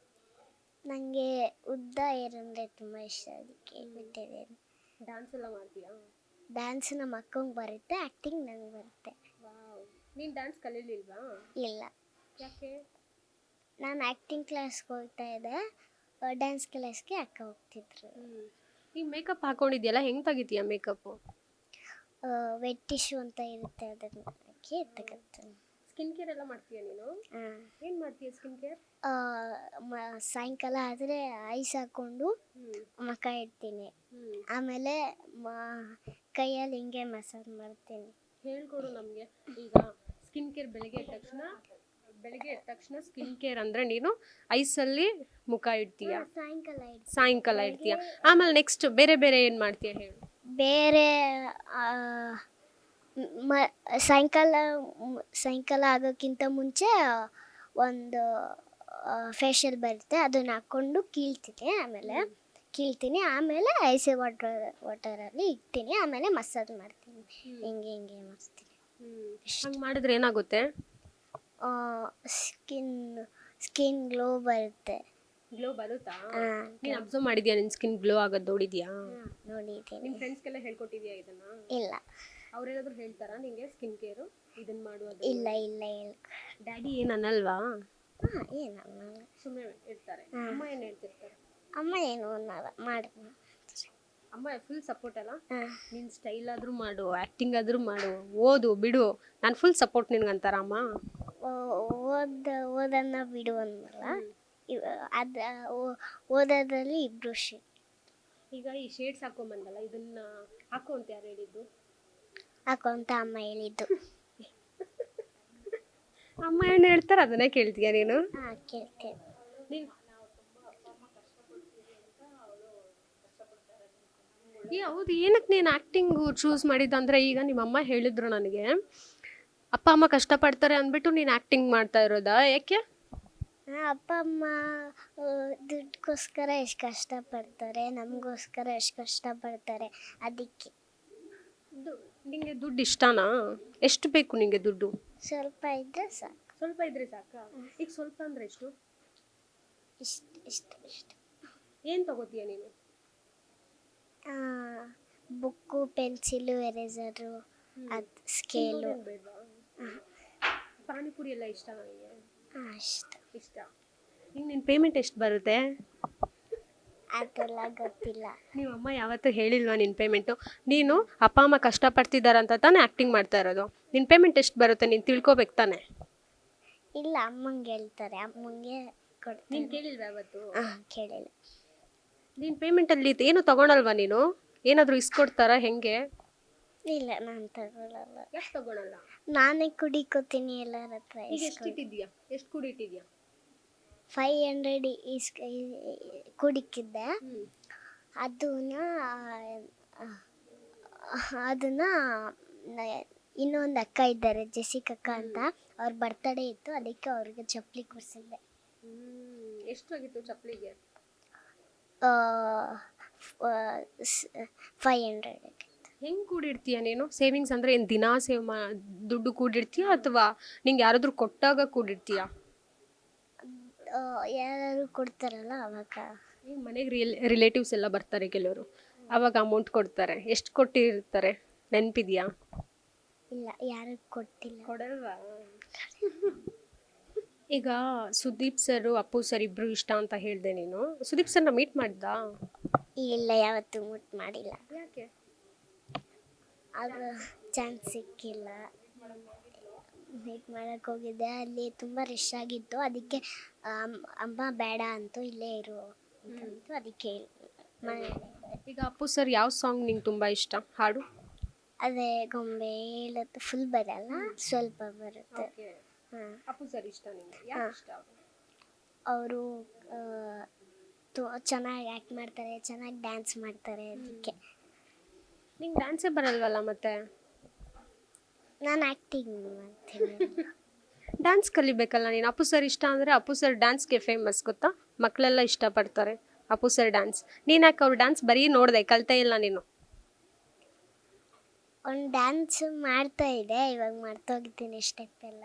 ನನಗೆ ಉದ್ದ ಹೇರ್ ಅಂದರೆ ತುಂಬ ಇಷ್ಟ, ಅದಕ್ಕೆ ಬಿಟ್ಟಿದ್ದೇನೆ. ಡ್ಯಾನ್ಸ್ ಎಲ್ಲ ಮಾಡ್ತೀಯಾ? ಡ್ಯಾನ್ಸ್ ನಮ್ಮ ಅಕ್ಕಂಗೆ ಬರುತ್ತೆ, ಆ್ಯಕ್ಟಿಂಗ್ ನಂಗೆ ಬರುತ್ತೆ. ವಾವ್. ನೀನು ಡ್ಯಾನ್ಸ್ ಕಲೀಲಿಲ್ವಾ? ಇಲ್ಲ. ಯಾಕೆ? ನಾನು ಆ್ಯಕ್ಟಿಂಗ್ ಕ್ಲಾಸ್ಗೆ ಹೋಗ್ತಾ ಇದ್ದೆ, ಡ್ಯಾನ್ಸ್ ಕ್ಲಾಸ್ಗೆ ಅಕ್ಕ ಹೋಗ್ತಿದ್ರು. ಈ ಮೇಕಪ್ ಹಾಕೊಂಡಿದ್ಯಲ್ಲ, ಹೆಂಗೆ ತೆಗಿತೀಯ ಮೇಕಪ್ಪು? ವೆಟ್ ಟಿಶ್ಯೂ ಅಂತ ಇರುತ್ತೆ, ಅದನ್ನು ಹಾಕಿ ತೆಗಿತೀನಿ. ಸ್ಕಿನ್ ಕೇರ್ ಎಲ್ಲ ಮಾಡ್ತೀಯಾ ನೀನು? ಹಾಂ. ಏನು ಮಾಡ್ತೀಯ ಸ್ಕಿನ್ ಕೇರ್? ಸಾಯಂಕಾಲ ಆದರೆ ಐಸ್ ಹಾಕ್ಕೊಂಡು ಮುಖ ಇಡ್ತೀನಿ, ಆಮೇಲೆ ಕೈಯಲ್ಲಿ ಹಿಂಗೆ ಮಸಾಜ್ ಮಾಡ್ತೀನಿ. ಹೇಳ್ಕೊಡು ನಮಗೆ. ಈಗ ಸ್ಕಿನ್ ಕೇರ್ ಬೆಳಗ್ಗೆ ಎದ್ದ ತಕ್ಷಣ ಸ್ಕಿನ್ ಕೇರ್ ಅಂದರೆ ನೀನು ಐಸಲ್ಲಿ ಮುಖ ಇಡ್ತೀಯ, ಸಾಯಂಕಾಲ ಇಡ್ತೀಯ, ಆಮೇಲೆ ನೆಕ್ಸ್ಟ್ ಬೇರೆ ಏನು ಮಾಡ್ತೀಯ ಹೇಳು? ಬೇರೆ ಸಾಯಂಕಾಲ ಆಗೋಕ್ಕಿಂತ ಮುಂಚೆ ಒಂದು ಫೇಶಿಯಲ್ ಬರುತ್ತೆ, ಅದನ್ನು ಹಾಕ್ಕೊಂಡು ಕೀಳ್ತೀನಿ, ಆಮೇಲೆ ಐಸ್ ವಾಟರಲ್ಲಿ ಇಡ್ತೀನಿ, ಆಮೇಲೆ ಮಸಾಜ್ ಮಾಡ್ತೀನಿ, ಹಿಂಗೆ ಮಾಡ್ತೀನಿ. ಹಂಗೆ ಮಾಡಿದ್ರೆ ಏನಾಗುತ್ತೆ? ಸ್ಕಿನ್ ಗ್ಲೋ ಬರುತ್ತೆ. ಗ್ಲೋ ಬರುತ್ತಾ? ನೀನು ಅಬ್ಸರ್ವ್ ಮಾಡಿದ್ಯಾ? ನಿನ್ನ ಸ್ಕಿನ್ ಗ್ಲೋ ಆಗೋದು ನೋಡಿದ್ಯಾ? ನೋಡಿದ್ದೀನಿ. ನಿಮ್ಮ ಫ್ರೆಂಡ್ಸ್ಗೆಲ್ಲ ಹೇಳ್ಕೊಟ್ಟಿದ್ಯಾ ಇದನ್ನು? ಇಲ್ಲ. ಅವ್ರೇನಾದ್ರು ಹೇಳ್ತಾರಾ ನಿಂಗೆ ಸ್ಕಿನ್ ಕೇರು ಇದನ್ನ ಮಾಡು ಅದು ಇಲ್ಲ ಇಲ್ಲ ಇಲ್ಲ. ಡ್ಯಾಡಿ ಏನು ಅನ್ನಲ್ವಾ? ಹಾಂ, ಏನಲ್ಲ. ಸುಮ್ಮನೆ ಇರ್ತಾರೆ. ಅಮ್ಮ ಏನು ಹೇಳ್ತಿರ್ತಾರೆ? ಅಮ್ಮ ಏನು ಅನ್ನಲ್ಲ, ಮಾಡಿ. ಅಮ್ಮ ಫುಲ್ ಸಪೋರ್ಟ್ ಅಲ್ಲ? ಹಾಂ. ನೀನು ಸ್ಟೈಲ್ ಆದರೂ ಮಾಡು, ಆ್ಯಕ್ಟಿಂಗ್ ಆದರೂ ಮಾಡು, ಓದು ಬಿಡು, ನಾನು ಫುಲ್ ಸಪೋರ್ಟ್ ನಿನ್ಗಂತಾರ ಅಮ್ಮ? ಓದನ್ನ ಬಿಡು ಅನ್ನಲ್ಲ. ಅದು ಓದೋದ್ರಲ್ಲಿ ಇಬ್ರು ಈಗ ಈ ಶೇಡ್ಸ್ ಹಾಕೊಂಬಂದಲ್ಲ, ಇದನ್ನ ಹಾಕೋ ಅಂತ ಯಾರು ಹೇಳಿದ್ದು? ಹಾಕೋ ಅಂತ ಅಮ್ಮ ಹೇಳಿದ್ದು. ಅಮ್ಮ ಏನು ಹೇಳ್ತಾರೆ ಅದನ್ನೇ ಕೇಳ್ತೀಯ ನೀನು? ಹಾಂ, ಕೇಳ್ತೇನೆ. ನೀನು ಹೌದು, ಏನಕ್ಕೆ ನೀನು ಆ್ಯಕ್ಟಿಂಗು ಚೂಸ್ ಮಾಡಿದ್ದಂದರೆ, ಈಗ ನಿಮ್ಮಮ್ಮ ಹೇಳಿದ್ರು ನನಗೆ ಅಪ್ಪ ಅಮ್ಮ ಕಷ್ಟಪಡ್ತಾರೆ ಅಂದ್ಬಿಟ್ಟು ನೀನು ಆ್ಯಕ್ಟಿಂಗ್ ಮಾಡ್ತಾ ಇರೋದಾ? ಯಾಕೆ? ಅಪ್ಪ ಅಮ್ಮ ದುಡ್ಡುಗೋಸ್ಕರ ಎಷ್ಟು ಕಷ್ಟಪಡ್ತಾರೆ, ನಮಗೋಸ್ಕರ ಎಷ್ಟು ಕಷ್ಟಪಡ್ತಾರೆ, ಅದಕ್ಕೆ. ನಿಂಗೆ ದುಡ್ಡು ಇಷ್ಟನಾ? ಎಷ್ಟು ಬೇಕು ನಿಂಗೆ ದುಡ್ಡು? ಸ್ವಲ್ಪ ಇದ್ದರೆ ಸಾಕು. ಸ್ವಲ್ಪ ಇದ್ರೆ ಸಾಕಾ? ಈಗ ಸ್ವಲ್ಪ ಅಂದರೆ ಎಷ್ಟು? ಇಷ್ಟು. ಏನು ತಗೋತೀಯ ನೀನು? ಬುಕ್ಕು, ಪೆನ್ಸಿಲು, ಎರೇಸರು, ಅದು ಸ್ಕೇಲು. ಬೇಡವಾ? ಪಾನಿಪುರಿ ಎಲ್ಲ ಇಷ್ಟ ನನಗೆ. ಇಷ್ಟ. ಈಗ ನಿನ್ನ ಪೇಮೆಂಟ್ ಎಷ್ಟು ಬರುತ್ತೆ? ಅದೆಲ್ಲ ಗೊತ್ತಿಲ್ಲ. ನಿಮ್ಮ ಅಮ್ಮ ಯಾವತ್ತೂ ಹೇಳಿಲ್ವಾ ನಿನ್ನ ಪೇಮೆಂಟು? ನೀನು ಅಪ್ಪ ಅಮ್ಮ ಕಷ್ಟಪಡ್ತಿದ್ದಾರೆ ಅಂತ ತಾನೇ ಆ್ಯಕ್ಟಿಂಗ್ ಮಾಡ್ತಾ ಇರೋದು. ನಿನ್ನ ಪೇಮೆಂಟ್ ಎಷ್ಟು ಬರುತ್ತೆ ನೀನು ತಿಳ್ಕೊಬೇಕು ತಾನೆ? ಇಲ್ಲ, ಅಮ್ಮಂಗೆ ಹೇಳ್ತಾರೆ, ಅಮ್ಮಂಗೆ ಕೊಡ್ತೀನಿ. ನೀನು ಕೇಳಿಲ್ವಾ ಯಾವತ್ತು? ಕೇಳಿಲ್ಲ. ನಿನ್ನ ಪೇಮೆಂಟಲ್ಲಿ ಏನು ತಗೊಳಲ್ವಾ ನೀನು? ಏನಾದರೂ ಇಸ್ಕೊಡ್ತಾರಾ ಹೆಂಗೆ? ಇಲ್ಲ, ನಾನು ತಗೊಳ್ಳಲ್ಲ. ಯಾಕೆ ತಗೊಳಲ್ಲ? ನಾನೇ ಕುಡಿಕೋತೀನಿ ಎಲ್ಲರ ಹತ್ರ. ಈಗ ಎಷ್ಟು ಇಟ್ಟಿದ್ಯಾ? ಎಷ್ಟು ಕುಡಿ ಇಟ್ಟಿದ್ಯಾ? 500 ಕುಡಿಕಿದ್ದೆ. ಅದನ್ನ ಇನ್ನೊಂದು ಅಕ್ಕ ಇದ್ದಾರೆ, ಜೆಸಿಕ್ ಅಕ್ಕ ಅಂತ, ಅವ್ರ ಬರ್ತಡೇ ಇತ್ತು, ಅದಕ್ಕೆ ಅವ್ರಿಗೆ ಚಪ್ಪಲಿ ಕೊಡಿಸಿದ್ದೆ. ಎಷ್ಟು ಆಗಿತ್ತು ಚಪ್ಪಲಿಗೆ? 500. ಹೆಂಗೆ ಕೂಡಿಡ್ತೀಯ ನೀನು? ಸೇವಿಂಗ್ಸ್ ಅಂದರೆ ಏನು ದಿನಾ ದುಡ್ಡು ಕೂಡಿಡ್ತೀಯ ಅಥವಾ ನಿಂಗೆ ಯಾರಾದರೂ ಕೊಟ್ಟಾಗ ಕೂಡಿಡ್ತೀಯ? ಯಾರು ಕೊಡ್ತಾರಲ್ಲ ಅವಾಗ. ಈಗ ಮನೆಗೆ ರಿಲೇಟಿವ್ಸ್ ಎಲ್ಲ ಬರ್ತಾರೆ ಕೆಲವರು, ಅವಾಗ ಅಮೌಂಟ್ ಕೊಡ್ತಾರೆ. ಎಷ್ಟು ಕೊಟ್ಟಿರ್ತಾರೆ ನೆನಪಿದೆಯಾ? ಇಲ್ಲ, ಯಾರು ಕೊಟ್ಟಿಲ್ಲ. ಕೊಡಲ್ವಾ? ಈಗ ಸುದೀಪ್ ಸರ್ ಅಪ್ಪು ಸರ್ ಇಬ್ರು ಇಷ್ಟ ಅಂತ ಹೇಳಿದೆ ನೀನು. ಸುದೀಪ್ ಸರ್ನ ಮೀಟ್ ಮಾಡಿದ್ದಾ? ಇಲ್ಲ, ಯಾವತ್ತೂ ಮೀಟ್ ಮಾಡಿಲ್ಲ. ಯಾಕೆ? ಅದು ಚಾನ್ಸ್ ಸಿಕ್ಕಿಲ್ಲ. ಮೀಟ್ ಮಾಡೋಕ್ಕೆ ಹೋಗಿದ್ದೆ, ಅಲ್ಲಿ ತುಂಬ ರಶ್ ಆಗಿತ್ತು, ಅದಕ್ಕೆ ಅಮ್ಮ ಬೇಡ ಅಂತೂ, ಇಲ್ಲೇ ಇರು ಅಂತಂತು, ಅದಕ್ಕೆ ಈಗ ಅಪ್ಪು ಸರ್ ಯಾವ ಸಾಂಗ್ ನಿಂಗೆ ತುಂಬ ಇಷ್ಟ ಹಾಡು? ಅದೇ ಗೊಂಬೆ ಹೇಳೋದು ಫುಲ್ ಬರಲ್ಲ, ಸ್ವಲ್ಪ ಬರುತ್ತೆ. ಹಾಂ. ಅಪ್ಪು ಸರ್ ಇಷ್ಟ ನಿಂಗೆ? ಯಾಕೆ ಇಷ್ಟ? ಅವರು ಚೆನ್ನಾಗಿ ಆ್ಯಕ್ಟ್ ಮಾಡ್ತಾರೆ, ಚೆನ್ನಾಗಿ ಡ್ಯಾನ್ಸ್ ಮಾಡ್ತಾರೆ, ಅದಕ್ಕೆ. ನಿಂಗೆ ಡ್ಯಾನ್ಸೇ ಬರಲ್ವಲ್ಲ ಮತ್ತೆ? ನಾನು ಆ್ಯಕ್ಟಿಂಗ್ ಮಾಡ್ತೀನಿ. ಡ್ಯಾನ್ಸ್ ಕಲಿಬೇಕಲ್ಲ ನೀನು. ಅಪ್ಪು ಸರ್ ಇಷ್ಟ ಅಂದರೆ ಅಪ್ಪು ಸರ್ ಡ್ಯಾನ್ಸ್ಗೆ ಫೇಮಸ್, ಗೊತ್ತಾ? ಮಕ್ಕಳೆಲ್ಲ ಇಷ್ಟಪಡ್ತಾರೆ ಅಪ್ಪು ಸರ್ ಡ್ಯಾನ್ಸ್. ನೀನು ಯಾಕೆ ಅವ್ರು ಡ್ಯಾನ್ಸ್ ಬರೀ ನೋಡಿದೆ, ಕಲಿತೇ ಇಲ್ಲ ನೀನು? ಒಂದು ಡ್ಯಾನ್ಸ್ ಮಾಡ್ತಾ ಇದೆ, ಇವಾಗ ಮಾಡ್ತೋಗಿದ್ದೀನಿ ಸ್ಟೆಪ್ ಎಲ್ಲ.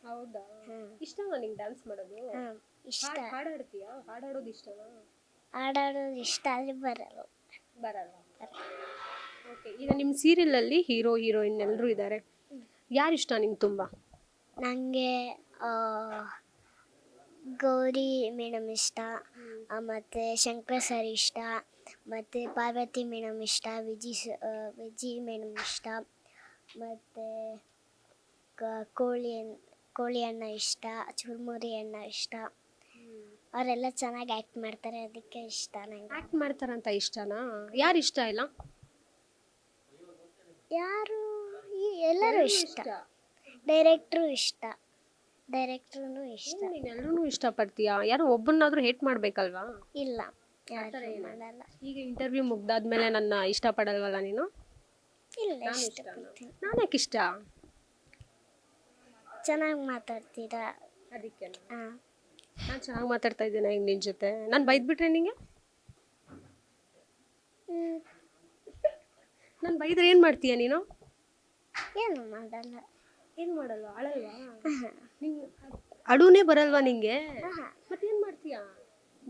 ಹೌದಾ? ಇಷ್ಟನಾ ನಿಂಗೆ ಡ್ಯಾನ್ಸ್ ಮಾಡೋದು? ಹಾಂ, ಇಷ್ಟ. ಹಾಡಾಡ್ತೀಯಾ? ಹಾಡಾಡೋದು ಇಷ್ಟನಾ? ಹಾಡಾಡೋದು ಇಷ್ಟ, ಆದರೆ ಬರಲ್ಲ. ಓಕೆ. ಈಗ ನಿಮ್ಮ ಸೀರಿಯಲಲ್ಲಿ ಹೀರೋ ಹೀರೋಯಿನ್ ಎಲ್ಲರೂ ಇದ್ದಾರೆ, ಯಾರು ಇಷ್ಟ ನಿಂಗೆ ತುಂಬ? ನನಗೆ ಗೌರಿ ಮೇಡಮ್ ಇಷ್ಟ, ಮತ್ತು ಶಂಕರ ಸರ್ ಇಷ್ಟ, ಮತ್ತು ಪಾರ್ವತಿ ಮೇಡಮ್ ಇಷ್ಟ, ವಿಜಿ ಮೇಡಮ್ ಇಷ್ಟ, ಮತ್ತು ಕೋಳಿ ಅಣ್ಣ ಇಷ್ಟ, ಚುರುಮುರಿ ಅಣ್ಣ ಇಷ್ಟ. ಅವರೆಲ್ಲ ಚೆನ್ನಾಗಿ ಆ್ಯಕ್ಟ್ ಮಾಡ್ತಾರೆ, ಅದಕ್ಕೆ ಇಷ್ಟ ನನಗೆ. ಆ್ಯಕ್ಟ್ ಮಾಡ್ತಾರಂತ ಇಷ್ಟನಾ? ಯಾರು ಇಷ್ಟ ಇಲ್ಲ? ಯಾರು? ಎಲ್ಲರೂ ಇಷ್ಟ. ಡೈರೆಕ್ಟ್ರೂ ಇಷ್ಟ. ನೀನು ಎಲ್ಲರೂ ಇಷ್ಟಪಡ್ತೀಯಾ? ಯಾರು ಒಬ್ಬನಾದ್ರೂ ಹೇಟ್ ಮಾಡಬೇಕಲ್ವಾ? ಇಲ್ಲ, ಯಾರು ಮಾಡಲ್ಲ. ಈಗ ಇಂಟರ್ವ್ಯೂ ಮುಗ್ದಾದ್ಮೇಲೆ ನನ್ನ ಇಷ್ಟಪಡಲ್ವಲ್ಲ ನೀನು? ಇಲ್ಲ, ನಾನು ಯಾಕೆ ಇಷ್ಟ? ಚೆನ್ನಾಗಿ ಮಾತಾಡ್ತೀರಾ, ಅದಕ್ಕೆ. ನಾನು ಚೆನ್ನಾಗಿ ಮಾತಾಡ್ತಾ ಇದ್ದೇನೆ ಈಗ ನಿನ್ನ ಜೊತೆ. ನಾನು ಬೈದ್ಬಿಟ್ರೆ ನಿಂಗೆ? ನಾನು ಬೈದ್ರೆ ಏನು ಮಾಡ್ತೀಯ ನೀನು? ಏನು ಮಾಡಲ್ಲ. ಏನು ಮಾಡಲ್ವಾ? ಅಳಲ್ವಾ? ನಿಂಗೆ ಅಳುನೇ ಬರಲ್ವಾ ನಿಂಗೆ? ಮತ್ತೇನು ಮಾಡ್ತೀಯಾ?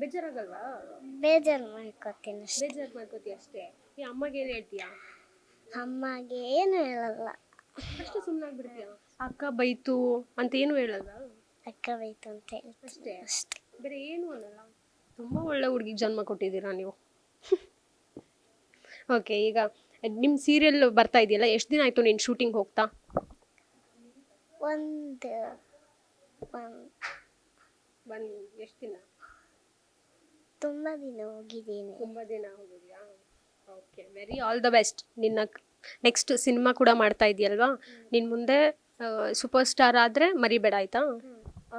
ಬೇಜಾರಾಗಲ್ವಾ? ಬೇಜಾರು ಮಾಡ್ಕೋತೀನಿ. ಬೇಜಾರು ಮಾಡ್ಕೋತೀಯ ಅಷ್ಟೇ. ಈ ಅಮ್ಮಗೆ ಏನು ಹೇಳ್ತೀಯಾ? ಅಮ್ಮಗೆ ಏನು ಹೇಳಲ್ಲ. ಅಷ್ಟೇ ಸುಮ್ಮನಾಗ್ಬಿಡ್ತೀಯ? ಅಕ್ಕ ಬೈತು ಅಂತ ಏನು ಹೇಳಲ್ಲ? ಅಕ್ಕ ಬೈತು ಅಂತ ಹೇಳ್ತೀನಿ ಅಷ್ಟೇ? ಅಷ್ಟೇ. ಬೇರೆ ಏನು ಅನ್ನಲ್ಲ. ತುಂಬ ಒಳ್ಳೆ ಹುಡುಗಿಗೆ ಜನ್ಮ ಕೊಟ್ಟಿದ್ದೀರಾ ನೀವು. ಓಕೆ, ಈಗ ನಿಮ್ಮ ಸೀರಿಯಲ್ ಬರ್ತಾ ಇದೆಯಲ್ಲ, ಎಷ್ಟು ದಿನ ಆಯಿತು ನೀನು ಶೂಟಿಂಗ್ ಹೋಗ್ತಾ? ಒಂದು ಎಷ್ಟು ದಿನ? ತುಂಬ ದಿನ ಹೋಗಿದ್ದೀನಿ. ತುಂಬ ದಿನ ಹೋಗಿದ್ಯಾ? Okay, very all the best. ನಿನ್ನ ನೆಕ್ಸ್ಟ್ ಸಿನಿಮಾ ಕೂಡ ಮಾಡ್ತಾ ಇದೆಯಲ್ವಾ, ನಿನ್ನ ಮುಂದೆ ಸೂಪರ್ ಸ್ಟಾರ್ ಆದರೆ ಮರಿಬೇಡ ಆಯಿತಾ?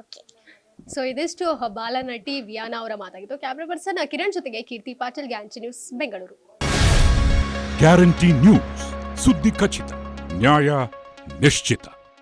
ಓಕೆ. ಸೊ ಇದಿಷ್ಟು ಬಾಲನಟಿ ವಿಯಾನಾ ಅವರ ಮಾತಾಗಿತ್ತು. ಕ್ಯಾಮ್ರಾ ಪರ್ಸನ್ ಕಿರಣ್ ಜೊತೆಗೆ Keerthi Patil, guarantee news, Bengaluru. Guarantee news, ಸುದ್ದಿ ಖಚಿತ, ನ್ಯಾಯ ನಿಶ್ಚಿತ.